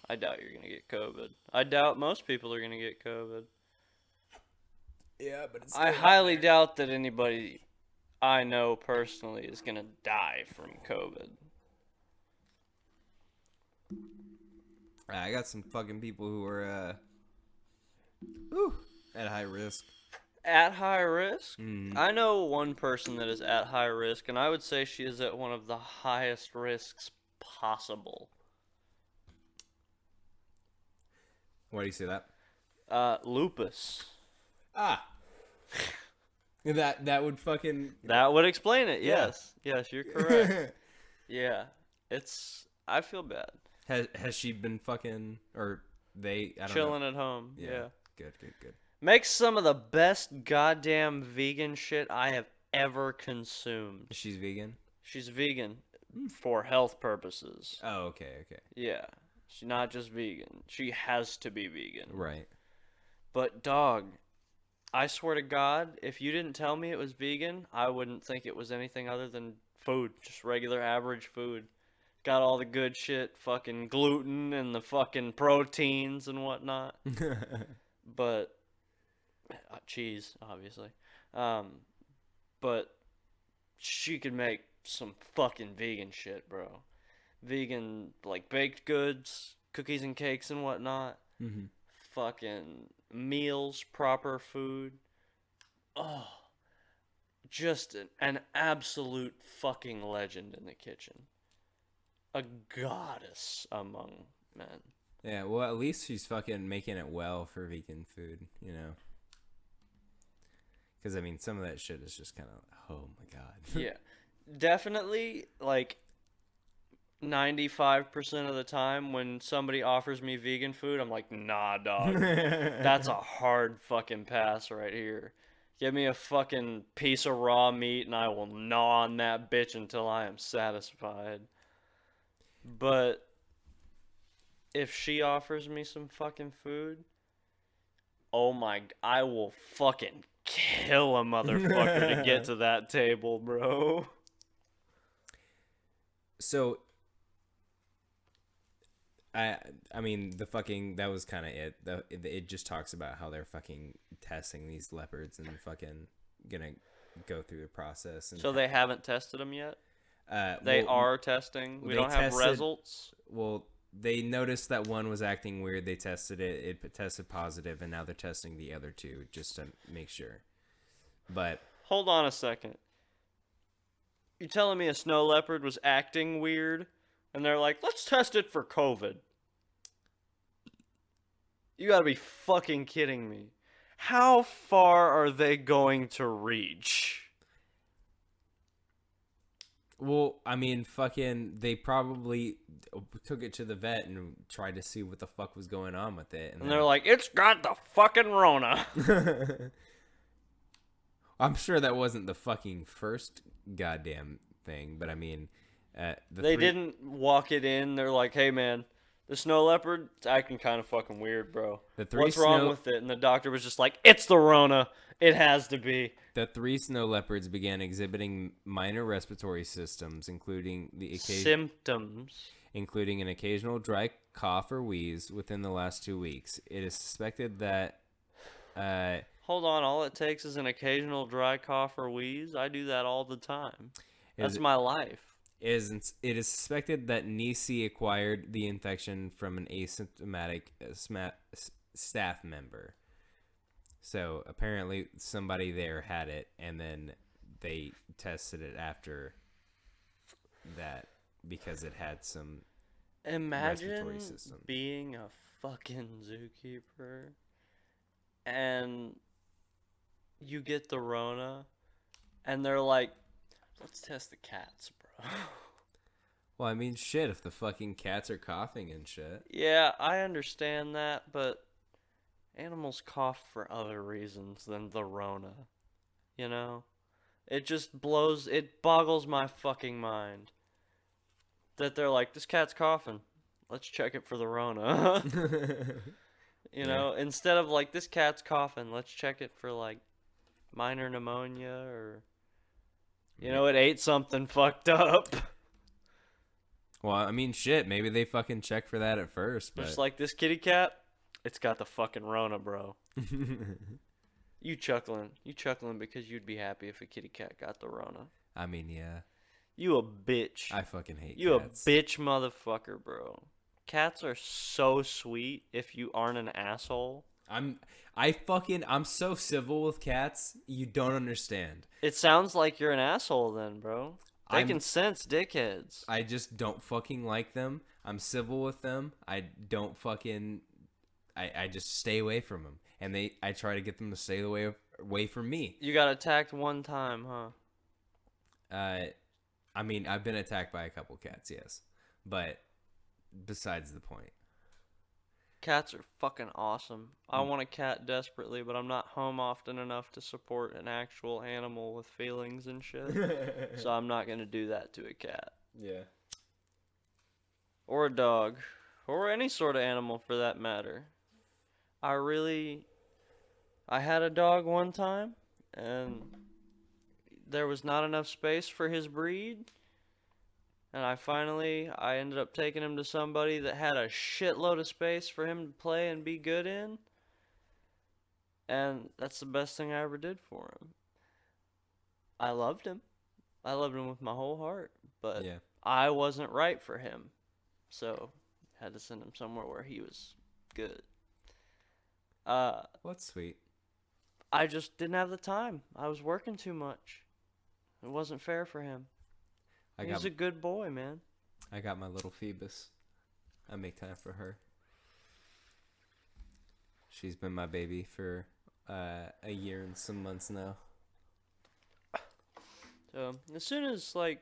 Speaker 2: I doubt you're gonna get COVID. I doubt most people are gonna get COVID.
Speaker 1: Yeah, but it's...
Speaker 2: I highly doubt that anybody I know personally is gonna die from COVID.
Speaker 1: I got some fucking people who are, at high risk.
Speaker 2: At high risk?
Speaker 1: Mm.
Speaker 2: I know one person that is at high risk, and I would say she is at one of the highest risks possible.
Speaker 1: Why do you say that?
Speaker 2: Lupus.
Speaker 1: Ah. That would fucking...
Speaker 2: That would explain it, yes.
Speaker 1: Yeah.
Speaker 2: Yes, you're correct. Yeah. I feel bad.
Speaker 1: Has she been fucking... Or they... I don't
Speaker 2: Chilling
Speaker 1: know.
Speaker 2: at home, yeah.
Speaker 1: Good.
Speaker 2: Makes some of the best goddamn vegan shit I have ever consumed.
Speaker 1: She's vegan?
Speaker 2: She's vegan for health purposes.
Speaker 1: Oh, okay.
Speaker 2: Yeah. She's not just vegan. She has to be vegan.
Speaker 1: Right.
Speaker 2: But dog, I swear to God, if you didn't tell me it was vegan, I wouldn't think it was anything other than food. Just regular average food. Got all the good shit, fucking gluten and the fucking proteins and whatnot. But cheese, obviously. But she could make some fucking vegan shit, bro. Vegan, like, baked goods, cookies and cakes and whatnot.
Speaker 1: Mm-hmm.
Speaker 2: Fucking meals, proper food. Oh, just an absolute fucking legend in the kitchen. A goddess among men.
Speaker 1: Yeah, well, at least she's fucking making it well for vegan food, you know? Because, I mean, some of that shit is just kind of, oh my god.
Speaker 2: Yeah. Definitely, like, 95% of the time when somebody offers me vegan food, I'm like, nah, dog. That's a hard fucking pass right here. Give me a fucking piece of raw meat and I will gnaw on that bitch until I am satisfied. But if she offers me some fucking food, oh my, I will fucking kill a motherfucker to get to that table, bro.
Speaker 1: So, I mean, that was kind of it. It just talks about how they're fucking testing these leopards and fucking gonna go through the process. And
Speaker 2: So they haven't tested them yet?
Speaker 1: they
Speaker 2: are testing. We don't have results.
Speaker 1: Well, they noticed that one was acting weird. They tested it. It tested positive, and now they're testing the other two just to make sure. But
Speaker 2: Hold on a second. You telling me a snow leopard was acting weird, and they're like, let's test it for COVID? You gotta be fucking kidding me. How far are they going to reach?
Speaker 1: well, I mean, fucking, they probably took it to the vet and tried to see what the fuck was going on with it,
Speaker 2: And they're like, it's got the fucking Rona.
Speaker 1: I'm sure that wasn't the fucking first goddamn thing, but I mean,
Speaker 2: They didn't walk it in. They're like, hey man, the snow leopard, it's acting kind of fucking weird, bro. What's wrong with it? And the doctor was just like, it's the Rona. It has to be.
Speaker 1: The 3 snow leopards began exhibiting minor respiratory symptoms, including an occasional dry cough or wheeze within the last 2 weeks. It is suspected that.
Speaker 2: Hold on, all it takes is an occasional dry cough or wheeze. I do that all the time. That's my life.
Speaker 1: It is suspected that Nisi acquired the infection from an asymptomatic staff member. So apparently somebody there had it, and then they tested it after that because it had some respiratory system.
Speaker 2: Imagine being a fucking zookeeper and you get the Rona and they're like, let's test the cats, bro.
Speaker 1: Well, I mean, shit, if the fucking cats are coughing and shit.
Speaker 2: Yeah, I understand that, but animals cough for other reasons than the Rona. You know? It boggles my fucking mind that they're like, this cat's coughing. Let's check it for the Rona. You know, instead of like, this cat's coughing, let's check it for like minor pneumonia or, you know, it ate something fucked up.
Speaker 1: Well, I mean, shit, maybe they fucking check for that at first, but...
Speaker 2: Just like this kitty cat, it's got the fucking Rona, bro. You chuckling because you'd be happy if a kitty cat got the Rona.
Speaker 1: I mean, yeah.
Speaker 2: You a bitch.
Speaker 1: I fucking hate
Speaker 2: you
Speaker 1: cats.
Speaker 2: You a bitch motherfucker, bro. Cats are so sweet if you aren't an asshole.
Speaker 1: I'm so civil with cats, you don't understand.
Speaker 2: It sounds like you're an asshole then, bro. They can sense dickheads.
Speaker 1: I just don't fucking like them. I'm civil with them. I don't fucking... I just stay away from them. And I try to get them to stay away from me.
Speaker 2: You got attacked one time, huh?
Speaker 1: I mean, I've been attacked by a couple cats, yes. But besides the point.
Speaker 2: Cats are fucking awesome. I want a cat desperately, but I'm not home often enough to support an actual animal with feelings and shit. So I'm not gonna do that to a cat.
Speaker 1: Yeah.
Speaker 2: Or a dog. Or any sort of animal for that matter. I had a dog one time, and there was not enough space for his breed. And I ended up taking him to somebody that had a shitload of space for him to play and be good in. And that's the best thing I ever did for him. I loved him. I loved him with my whole heart. But
Speaker 1: Yeah.
Speaker 2: I wasn't right for him. So, had to send him somewhere where he was good.
Speaker 1: Well, that's sweet.
Speaker 2: I just didn't have the time. I was working too much. It wasn't fair for him. He's a good boy, man.
Speaker 1: I got my little Phoebus. I make time for her. She's been my baby for a year and some months now.
Speaker 2: So as soon as like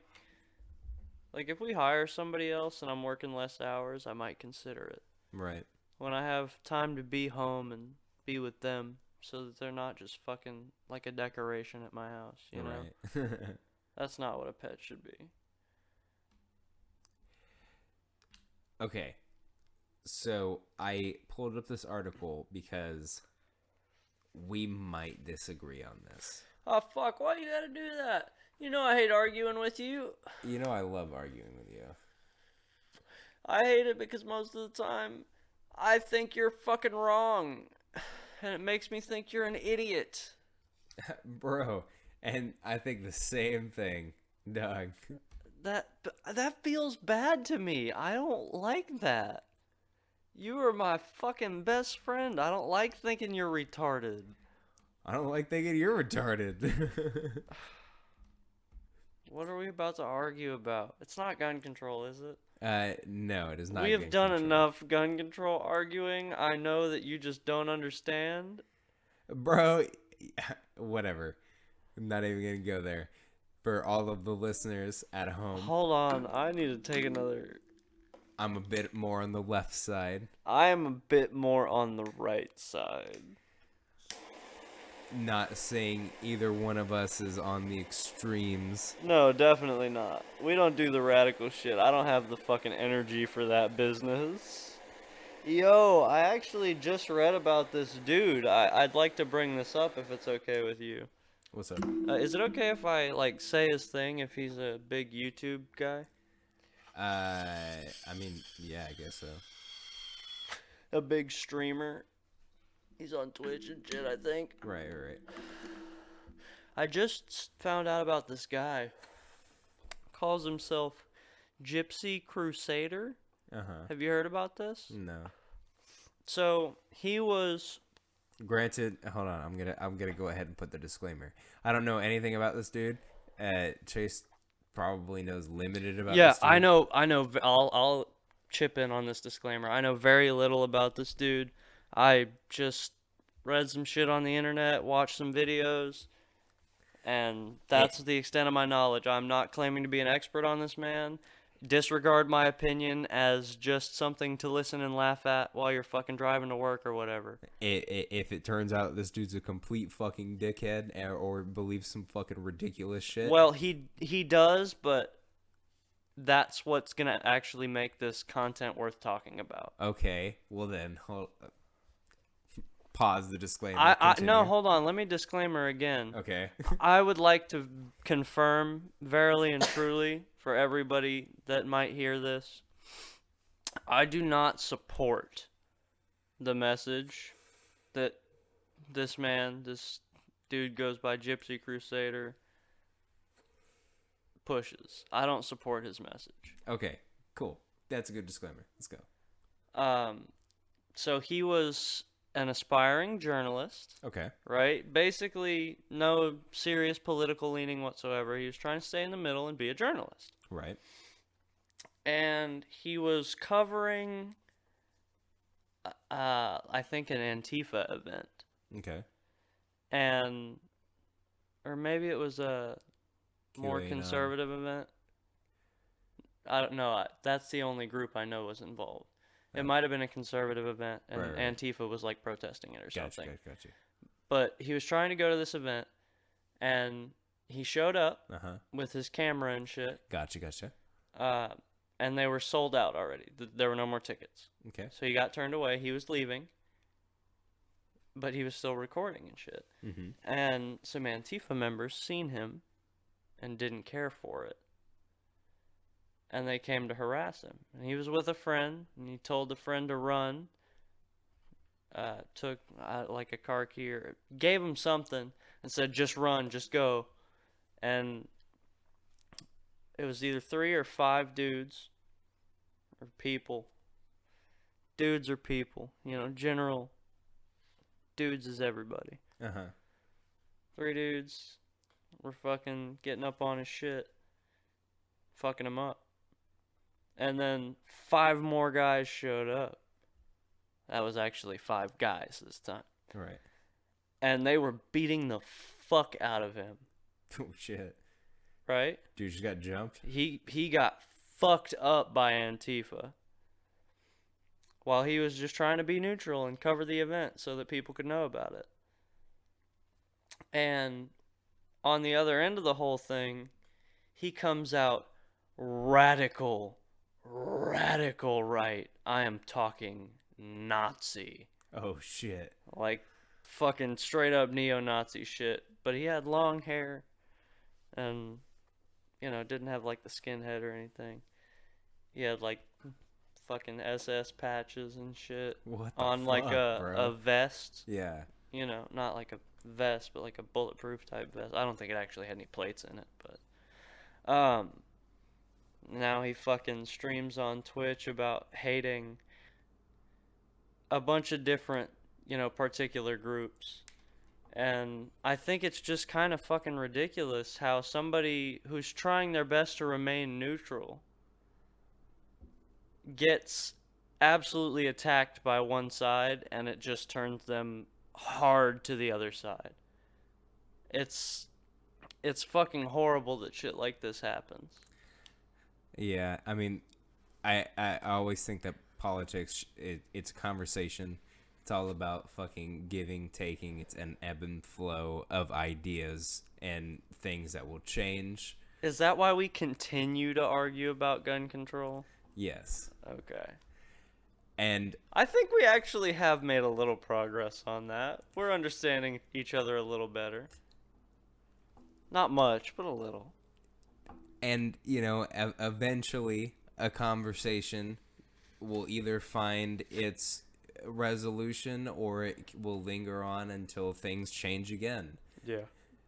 Speaker 2: if we hire somebody else and I'm working less hours, I might consider it.
Speaker 1: Right.
Speaker 2: When I have time to be home and be with them, so that they're not just fucking like a decoration at my house, you know?
Speaker 1: Right.
Speaker 2: That's not what a pet should be.
Speaker 1: Okay. So I pulled up this article because we might disagree on this.
Speaker 2: Oh fuck, why you gotta do that? You know I hate arguing with you.
Speaker 1: You know I love arguing with you.
Speaker 2: I hate it because most of the time I think you're fucking wrong. And it makes me think you're an idiot.
Speaker 1: Bro, and I think the same thing, dog.
Speaker 2: That feels bad to me. I don't like that. You are my fucking best friend. I don't like thinking you're retarded.
Speaker 1: I don't like thinking you're retarded.
Speaker 2: What are we about to argue about? It's not gun control, is it?
Speaker 1: No, it is not.
Speaker 2: We have done
Speaker 1: control.
Speaker 2: enough gun control arguing. I know that you just don't understand.
Speaker 1: Bro, whatever. I'm not even gonna go there. For all of the listeners at home,
Speaker 2: Hold on, I need to take another.
Speaker 1: I'm a bit more on the left side.
Speaker 2: I am a bit more on the right side.
Speaker 1: Not saying either one of us is on the extremes.
Speaker 2: No, definitely not. We don't do the radical shit. I don't have the fucking energy for that business. Yo, I actually just read about this dude. I'd like to bring this up if it's okay with you.
Speaker 1: What's up?
Speaker 2: Is it okay if I, like, say his thing if he's a big YouTube guy?
Speaker 1: I mean, yeah, I guess so.
Speaker 2: A big streamer. He's on Twitch and shit, I think.
Speaker 1: Right.
Speaker 2: I just found out about this guy. Calls himself Gypsy Crusader.
Speaker 1: Uh-huh.
Speaker 2: Have you heard about this?
Speaker 1: No.
Speaker 2: So, he was...
Speaker 1: Granted, hold on. I'm gonna go ahead and put the disclaimer. I don't know anything about this dude. Chase probably knows limited about this dude.
Speaker 2: I know. I'll chip in on this disclaimer. I know very little about this dude. I just read some shit on the internet, watched some videos, and that's the extent of my knowledge. I'm not claiming to be an expert on this man. Disregard my opinion as just something to listen and laugh at while you're fucking driving to work or whatever.
Speaker 1: If it turns out this dude's a complete fucking dickhead or believes some fucking ridiculous shit.
Speaker 2: Well, he does, but that's what's gonna actually make this content worth talking about.
Speaker 1: Okay, well then, pause the disclaimer.
Speaker 2: No, hold on. Let me disclaimer again.
Speaker 1: Okay.
Speaker 2: I would like to confirm verily and truly for everybody that might hear this, I do not support the message that this dude goes by Gypsy Crusader, pushes. I don't support his message.
Speaker 1: Okay, cool. That's a good disclaimer. Let's go.
Speaker 2: So he was an aspiring journalist.
Speaker 1: Okay.
Speaker 2: Right? Basically, no serious political leaning whatsoever. He was trying to stay in the middle and be a journalist.
Speaker 1: Right.
Speaker 2: And he was covering, I think, an Antifa event.
Speaker 1: Okay.
Speaker 2: Or maybe it was a more conservative event. I don't know. That's the only group I know was involved. It might have been a conservative event, and
Speaker 1: Right.
Speaker 2: Antifa was like protesting it or something.
Speaker 1: Gotcha.
Speaker 2: But he was trying to go to this event, and he showed up with his camera and shit.
Speaker 1: Gotcha.
Speaker 2: And they were sold out already. There were no more tickets.
Speaker 1: Okay.
Speaker 2: So he got turned away. He was leaving, but he was still recording and shit.
Speaker 1: Mm-hmm.
Speaker 2: And some Antifa members seen him and didn't care for it. And they came to harass him. And he was with a friend, and he told the friend to run. Took like a car key or gave him something and said, just run, just go. And it was either 3 or 5 dudes or people. Dudes or people, general dudes is everybody. 3 dudes were fucking getting up on his shit, fucking him up. And then 5 more guys showed up. That was actually 5 guys this time.
Speaker 1: Right.
Speaker 2: And they were beating the fuck out of him.
Speaker 1: Oh, shit.
Speaker 2: Right?
Speaker 1: Dude just got jumped?
Speaker 2: He got fucked up by Antifa. While he was just trying to be neutral and cover the event so that people could know about it. And on the other end of the whole thing, he comes out radical right. I am talking Nazi.
Speaker 1: Oh, shit.
Speaker 2: Like fucking straight up neo-Nazi shit. But he had long hair and, didn't have like the skinhead or anything. He had like fucking SS patches and shit.
Speaker 1: What the
Speaker 2: on
Speaker 1: fuck,
Speaker 2: like
Speaker 1: bro?
Speaker 2: a vest.
Speaker 1: Yeah.
Speaker 2: Not like a vest, but like a bulletproof type vest. I don't think it actually had any plates in it, but now he fucking streams on Twitch about hating a bunch of different, particular groups. And I think it's just kind of fucking ridiculous how somebody who's trying their best to remain neutral gets absolutely attacked by one side and it just turns them hard to the other side. It's fucking horrible that shit like this happens.
Speaker 1: Yeah, I mean, I always think that politics, it's a conversation. It's all about fucking giving, taking. It's an ebb and flow of ideas and things that will change.
Speaker 2: Is that why we continue to argue about gun control?
Speaker 1: Yes.
Speaker 2: Okay.
Speaker 1: And
Speaker 2: I think we actually have made a little progress on that. We're understanding each other a little better. Not much, but a little.
Speaker 1: And, eventually a conversation will either find its resolution or it will linger on until things change again.
Speaker 2: Yeah.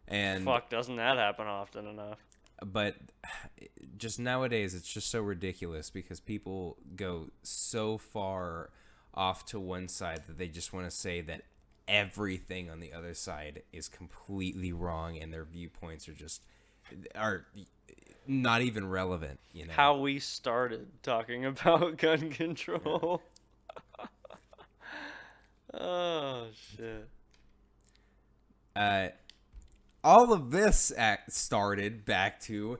Speaker 1: And
Speaker 2: fuck, doesn't that happen often enough?
Speaker 1: But just nowadays, it's just so ridiculous because people go so far off to one side that they just want to say that everything on the other side is completely wrong and their viewpoints are not even relevant.
Speaker 2: How we started talking about gun control. Yeah. Oh shit.
Speaker 1: All of this started back to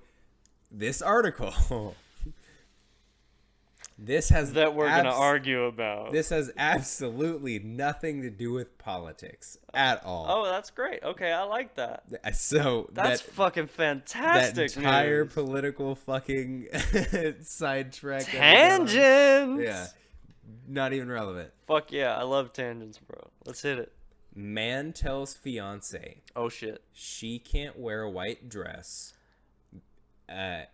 Speaker 1: this article. This has
Speaker 2: that we're gonna argue about.
Speaker 1: This has absolutely nothing to do with politics at all.
Speaker 2: Oh, that's great. Okay, I like that.
Speaker 1: So
Speaker 2: that's fucking fantastic.
Speaker 1: That entire
Speaker 2: news.
Speaker 1: Political fucking sidetrack.
Speaker 2: Tangents.
Speaker 1: Yeah, not even relevant.
Speaker 2: Fuck yeah, I love tangents, bro. Let's hit it.
Speaker 1: Man tells fiance.
Speaker 2: Oh shit.
Speaker 1: She can't wear a white dress. A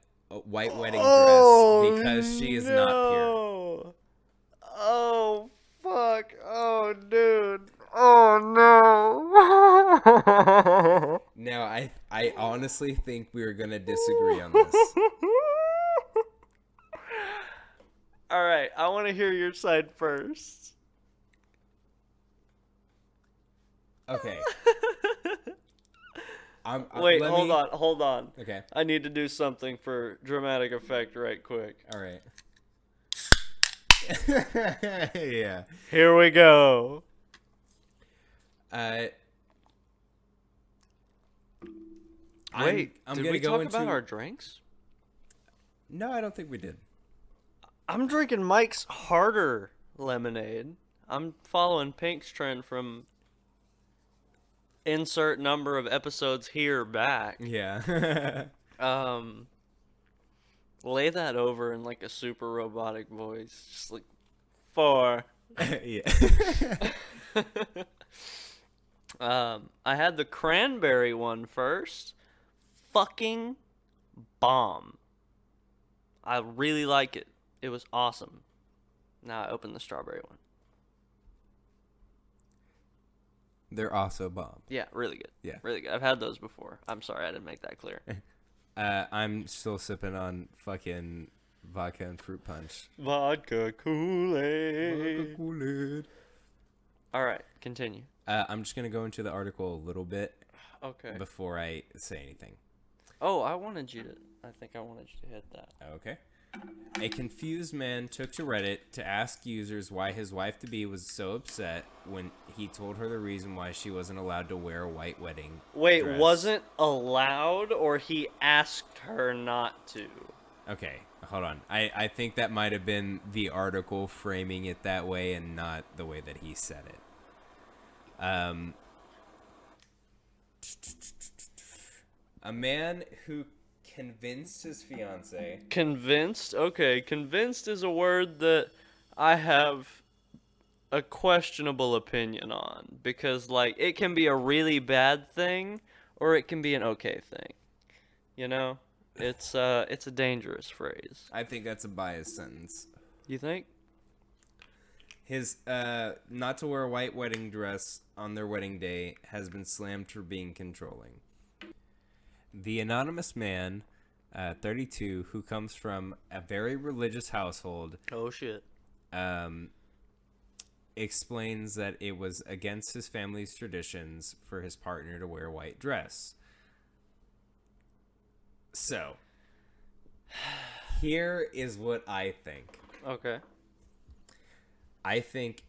Speaker 1: white wedding dress because she is not pure.
Speaker 2: Oh fuck. Oh dude. Oh no.
Speaker 1: Now I honestly think we are gonna disagree on this.
Speaker 2: All right, I want to hear your side first.
Speaker 1: Okay.
Speaker 2: Wait, hold on.
Speaker 1: Okay.
Speaker 2: I need to do something for dramatic effect right quick.
Speaker 1: All right. Yeah.
Speaker 2: Here we go.
Speaker 1: Wait, I'm
Speaker 2: did
Speaker 1: gonna
Speaker 2: we
Speaker 1: go
Speaker 2: talk
Speaker 1: into...
Speaker 2: about our drinks?
Speaker 1: No, I don't think we did.
Speaker 2: I'm drinking Mike's Harder lemonade. I'm following Pink's trend from insert number of episodes here back.
Speaker 1: Yeah.
Speaker 2: Um, lay that over in like a super robotic voice, just like 4.
Speaker 1: Yeah.
Speaker 2: I had the cranberry one first. Fucking bomb. I really like it. It was awesome. Now I open the strawberry one.
Speaker 1: They're also bomb.
Speaker 2: Yeah, really good.
Speaker 1: Yeah.
Speaker 2: Really good. I've had those before. I'm sorry I didn't make that clear.
Speaker 1: I'm still sipping on fucking vodka and fruit punch.
Speaker 2: Vodka Kool-Aid.
Speaker 1: Kool-Aid.
Speaker 2: All right, continue.
Speaker 1: I'm just gonna go into the article a little bit
Speaker 2: Okay.
Speaker 1: before I say anything.
Speaker 2: Oh, I wanted you to hit that.
Speaker 1: Okay. A confused man took to Reddit to ask users why his wife-to-be was so upset when he told her the reason why she wasn't allowed to wear a white wedding
Speaker 2: Wait,
Speaker 1: dress.
Speaker 2: wasn't allowed or he asked her not to?
Speaker 1: Okay, hold on. I think that might have been the article framing it that way and not the way that he said it. A man who convinced his fiance.
Speaker 2: Convinced? Okay, convinced is a word that I have a questionable opinion on because like it can be a really bad thing or it can be an okay thing. You know? It's a dangerous phrase.
Speaker 1: I think that's a biased sentence.
Speaker 2: You think?
Speaker 1: His not to wear a white wedding dress on their wedding day has been slammed for being controlling. The anonymous man, 32, who comes from a very religious household,
Speaker 2: Oh shit.
Speaker 1: explains that it was against his family's traditions for his partner to wear a white dress. So, here is what I think.
Speaker 2: Okay.
Speaker 1: I think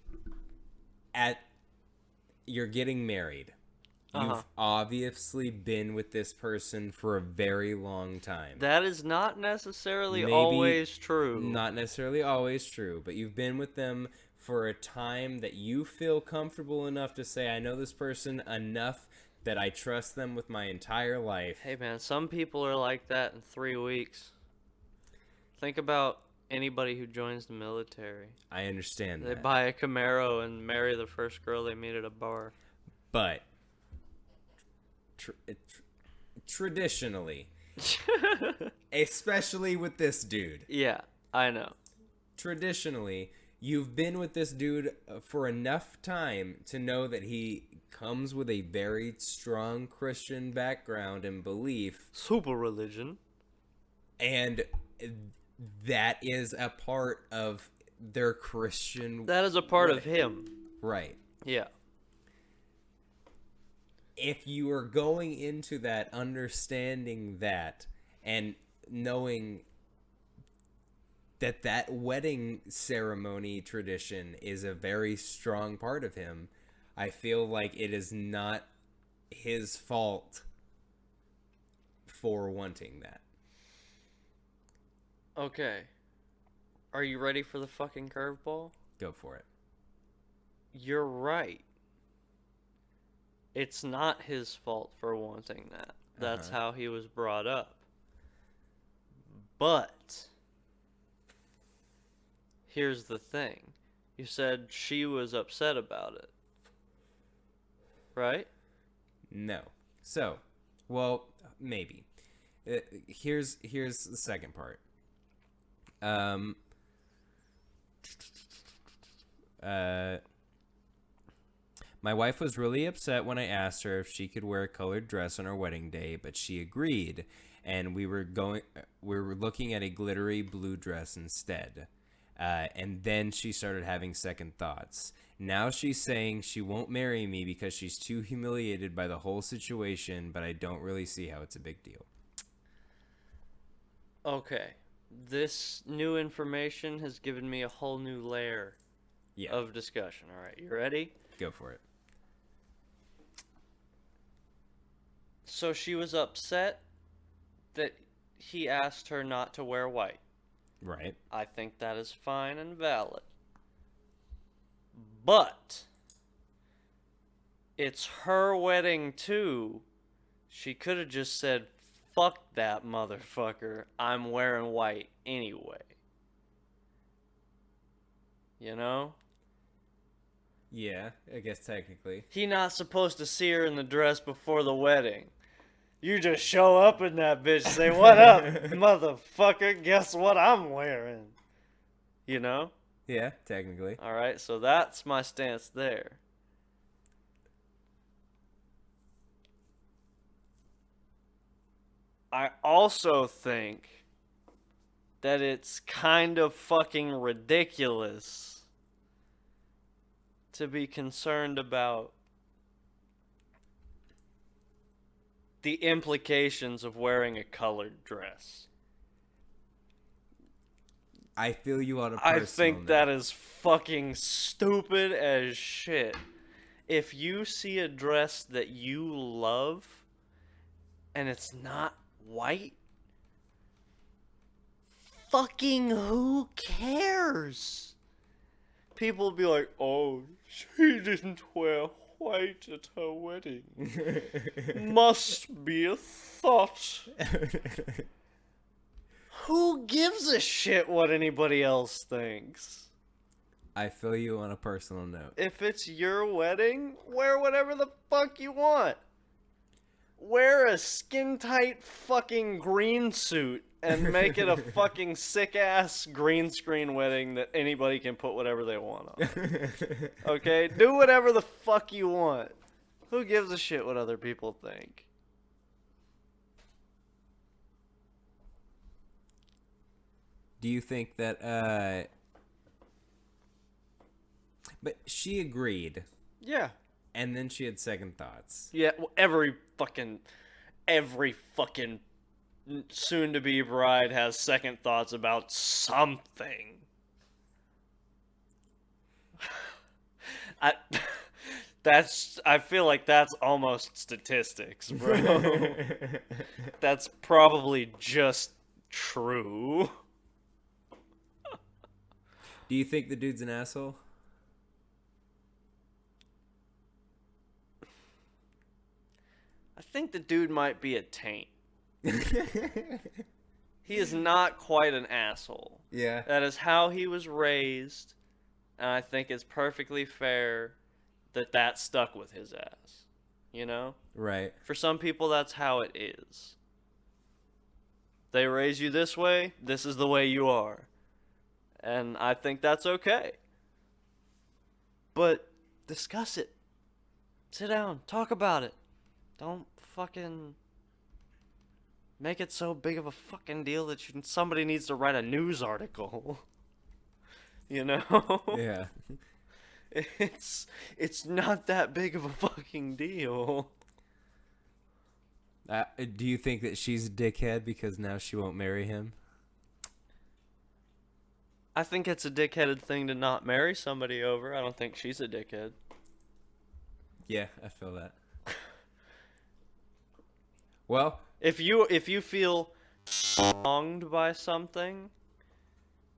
Speaker 1: you're getting married. You've obviously been with this person for a very long time.
Speaker 2: That is not necessarily
Speaker 1: Maybe
Speaker 2: always true.
Speaker 1: Not necessarily always true, but you've been with them for a time that you feel comfortable enough to say, I know this person enough that I trust them with my entire life.
Speaker 2: Hey man, some people are like that in 3 weeks. Think about anybody who joins the military.
Speaker 1: I understand
Speaker 2: They
Speaker 1: that.
Speaker 2: buy a Camaro and marry the first girl they meet at a bar.
Speaker 1: But traditionally, especially with this dude,
Speaker 2: Yeah, I know.
Speaker 1: traditionally, you've been with this dude for enough time to know that he comes with a very strong Christian background and belief,
Speaker 2: Super religion.
Speaker 1: and that is a part of their Christian.
Speaker 2: That is a part of him.
Speaker 1: Right.
Speaker 2: Yeah.
Speaker 1: If you are going into that understanding that and knowing that that wedding ceremony tradition is a very strong part of him, I feel like it is not his fault for wanting that.
Speaker 2: Okay. Are you ready for the fucking curveball?
Speaker 1: Go for it.
Speaker 2: You're right. It's not his fault for wanting that. That's how he was brought up. But here's the thing. You said she was upset about it. Right?
Speaker 1: No. So, well, maybe. Here's the second part. My wife was really upset when I asked her if she could wear a colored dress on our wedding day, but she agreed, and we were looking at a glittery blue dress instead. And then she started having second thoughts. Now she's saying she won't marry me because she's too humiliated by the whole situation, but I don't really see how it's a big deal.
Speaker 2: Okay. This new information has given me a whole new layer of discussion. All right, you ready?
Speaker 1: Go for it.
Speaker 2: So she was upset that he asked her not to wear white.
Speaker 1: Right.
Speaker 2: I think that is fine and valid. But it's her wedding too. She could have just said, fuck that motherfucker. I'm wearing white anyway. You know?
Speaker 1: Yeah, I guess technically.
Speaker 2: He not supposed to see her in the dress before the wedding. You just show up in that bitch, say, what up, motherfucker? Guess what I'm wearing? You know?
Speaker 1: Yeah, technically.
Speaker 2: Alright, so that's my stance there. I also think that it's kind of fucking ridiculous to be concerned about the implications of wearing a colored dress.
Speaker 1: I feel you on a personal
Speaker 2: I think
Speaker 1: note.
Speaker 2: that is fucking stupid as shit. If you see a dress that you love and it's not white, fucking who cares? People will be like, oh, she didn't wear white at her wedding. Must be a thought. Who gives a shit what anybody else thinks?
Speaker 1: I feel you on a personal note.
Speaker 2: If it's your wedding, wear whatever the fuck you want. Wear a skin-tight fucking green suit and make it a fucking sick-ass green screen wedding that anybody can put whatever they want on. Okay? Do whatever the fuck you want. Who gives a shit what other people think?
Speaker 1: Do you think that, But she agreed,
Speaker 2: Yeah.
Speaker 1: and then she had second thoughts.
Speaker 2: Yeah, well, every fucking soon-to-be bride has second thoughts about something. I feel like that's almost statistics, bro. That's probably just true.
Speaker 1: Do you think the dude's an asshole?
Speaker 2: I think the dude might be a taint. He is not quite an asshole.
Speaker 1: Yeah.
Speaker 2: That is how he was raised, and I think it's perfectly fair that stuck with his ass. You know?
Speaker 1: Right.
Speaker 2: For some people, that's how it is. They raise you this way, this is the way you are. And I think that's okay. But discuss it. Sit down, talk about it. Don't fucking make it so big of a fucking deal that somebody needs to write a news article. You know?
Speaker 1: Yeah.
Speaker 2: It's not that big of a fucking deal.
Speaker 1: Do you think that she's a dickhead because now she won't marry him?
Speaker 2: I think it's a dickheaded thing to not marry somebody over. I don't think she's a dickhead.
Speaker 1: Yeah, I feel that. Well,
Speaker 2: if you feel wronged by something,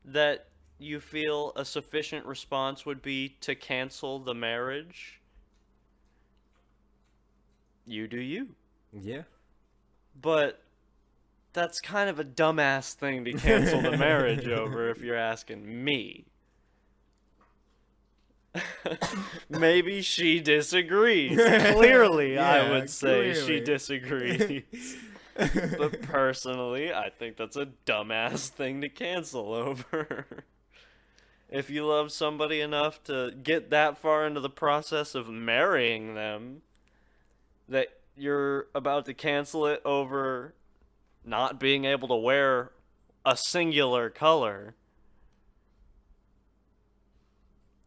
Speaker 2: that you feel a sufficient response would be to cancel the marriage, you do you.
Speaker 1: yeah.
Speaker 2: But that's kind of a dumbass thing to cancel the marriage over, if you're asking me. Maybe she disagrees. Clearly,
Speaker 1: Yeah,
Speaker 2: I would say she
Speaker 1: clearly.
Speaker 2: disagrees. But personally, I think that's a dumbass thing to cancel over. If you love somebody enough to get that far into the process of marrying them, that you're about to cancel it over not being able to wear a singular color,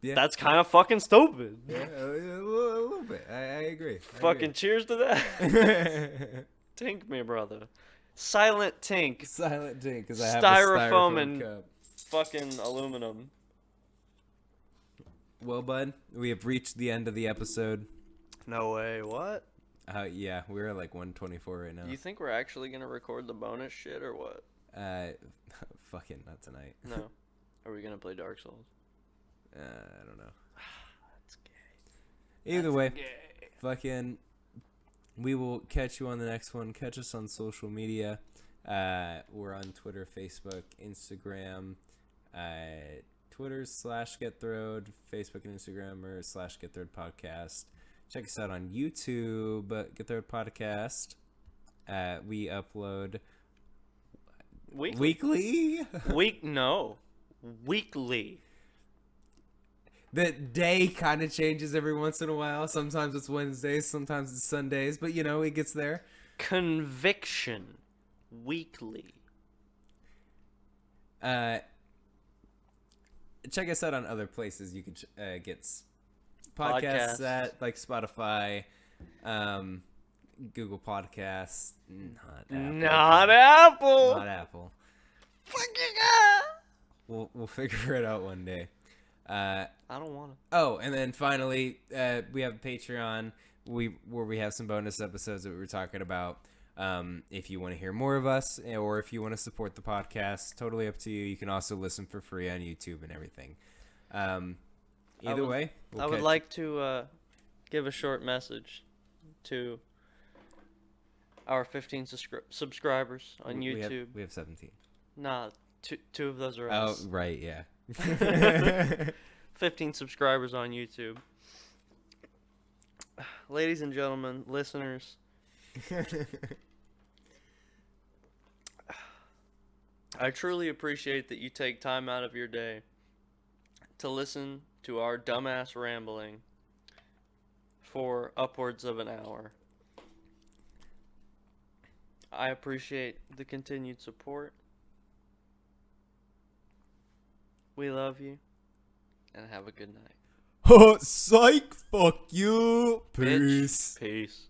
Speaker 1: Yeah.
Speaker 2: that's kind of fucking stupid.
Speaker 1: Yeah, a little bit. I agree.
Speaker 2: Fucking cheers to that. Tink me, brother. Silent tink.
Speaker 1: Silent drink because I have
Speaker 2: Styrofoam
Speaker 1: a styrofoam
Speaker 2: and-
Speaker 1: cup.
Speaker 2: Fucking aluminum.
Speaker 1: Well, bud, we have reached the end of the episode.
Speaker 2: No way, what?
Speaker 1: Yeah, we're at like 124 right now.
Speaker 2: You think we're actually gonna record the bonus shit or what?
Speaker 1: Fucking not tonight.
Speaker 2: No. Are we gonna play Dark Souls?
Speaker 1: I don't know. Either way, fucking, we will catch you on the next one. Catch us on social media. We're on Twitter, Facebook, Instagram. Twitter's /GetThrowed, Facebook and Instagram are /GetThrowed Podcast. Check us out on YouTube, Get Throwed Podcast. We upload weekly.
Speaker 2: Weekly.
Speaker 1: The day kind of changes every once in a while. Sometimes it's Wednesdays, sometimes it's Sundays, but it gets there.
Speaker 2: Conviction. Weekly.
Speaker 1: Check us out on other places you can get podcasts at, like Spotify, Google Podcasts.
Speaker 2: Not Apple.
Speaker 1: Not Apple. We'll figure it out one day.
Speaker 2: I don't want to.
Speaker 1: Oh, and then finally, we have a Patreon where we have some bonus episodes that we were talking about. If you want to hear more of us, or if you want to support the podcast, totally up to you. You can also listen for free on YouTube and everything. Either way,
Speaker 2: I would like to give a short message to our 15 subscribers on YouTube.
Speaker 1: We have 17.
Speaker 2: Nah, two of those are
Speaker 1: Oh,
Speaker 2: us.
Speaker 1: right, yeah.
Speaker 2: 15 subscribers on YouTube. Ladies and gentlemen, listeners, I truly appreciate that you take time out of your day to listen to our dumbass rambling for upwards of an hour. I appreciate the continued support. We love you, and have a good night.
Speaker 1: Psych, fuck you. Peace.
Speaker 2: Bitch. Peace.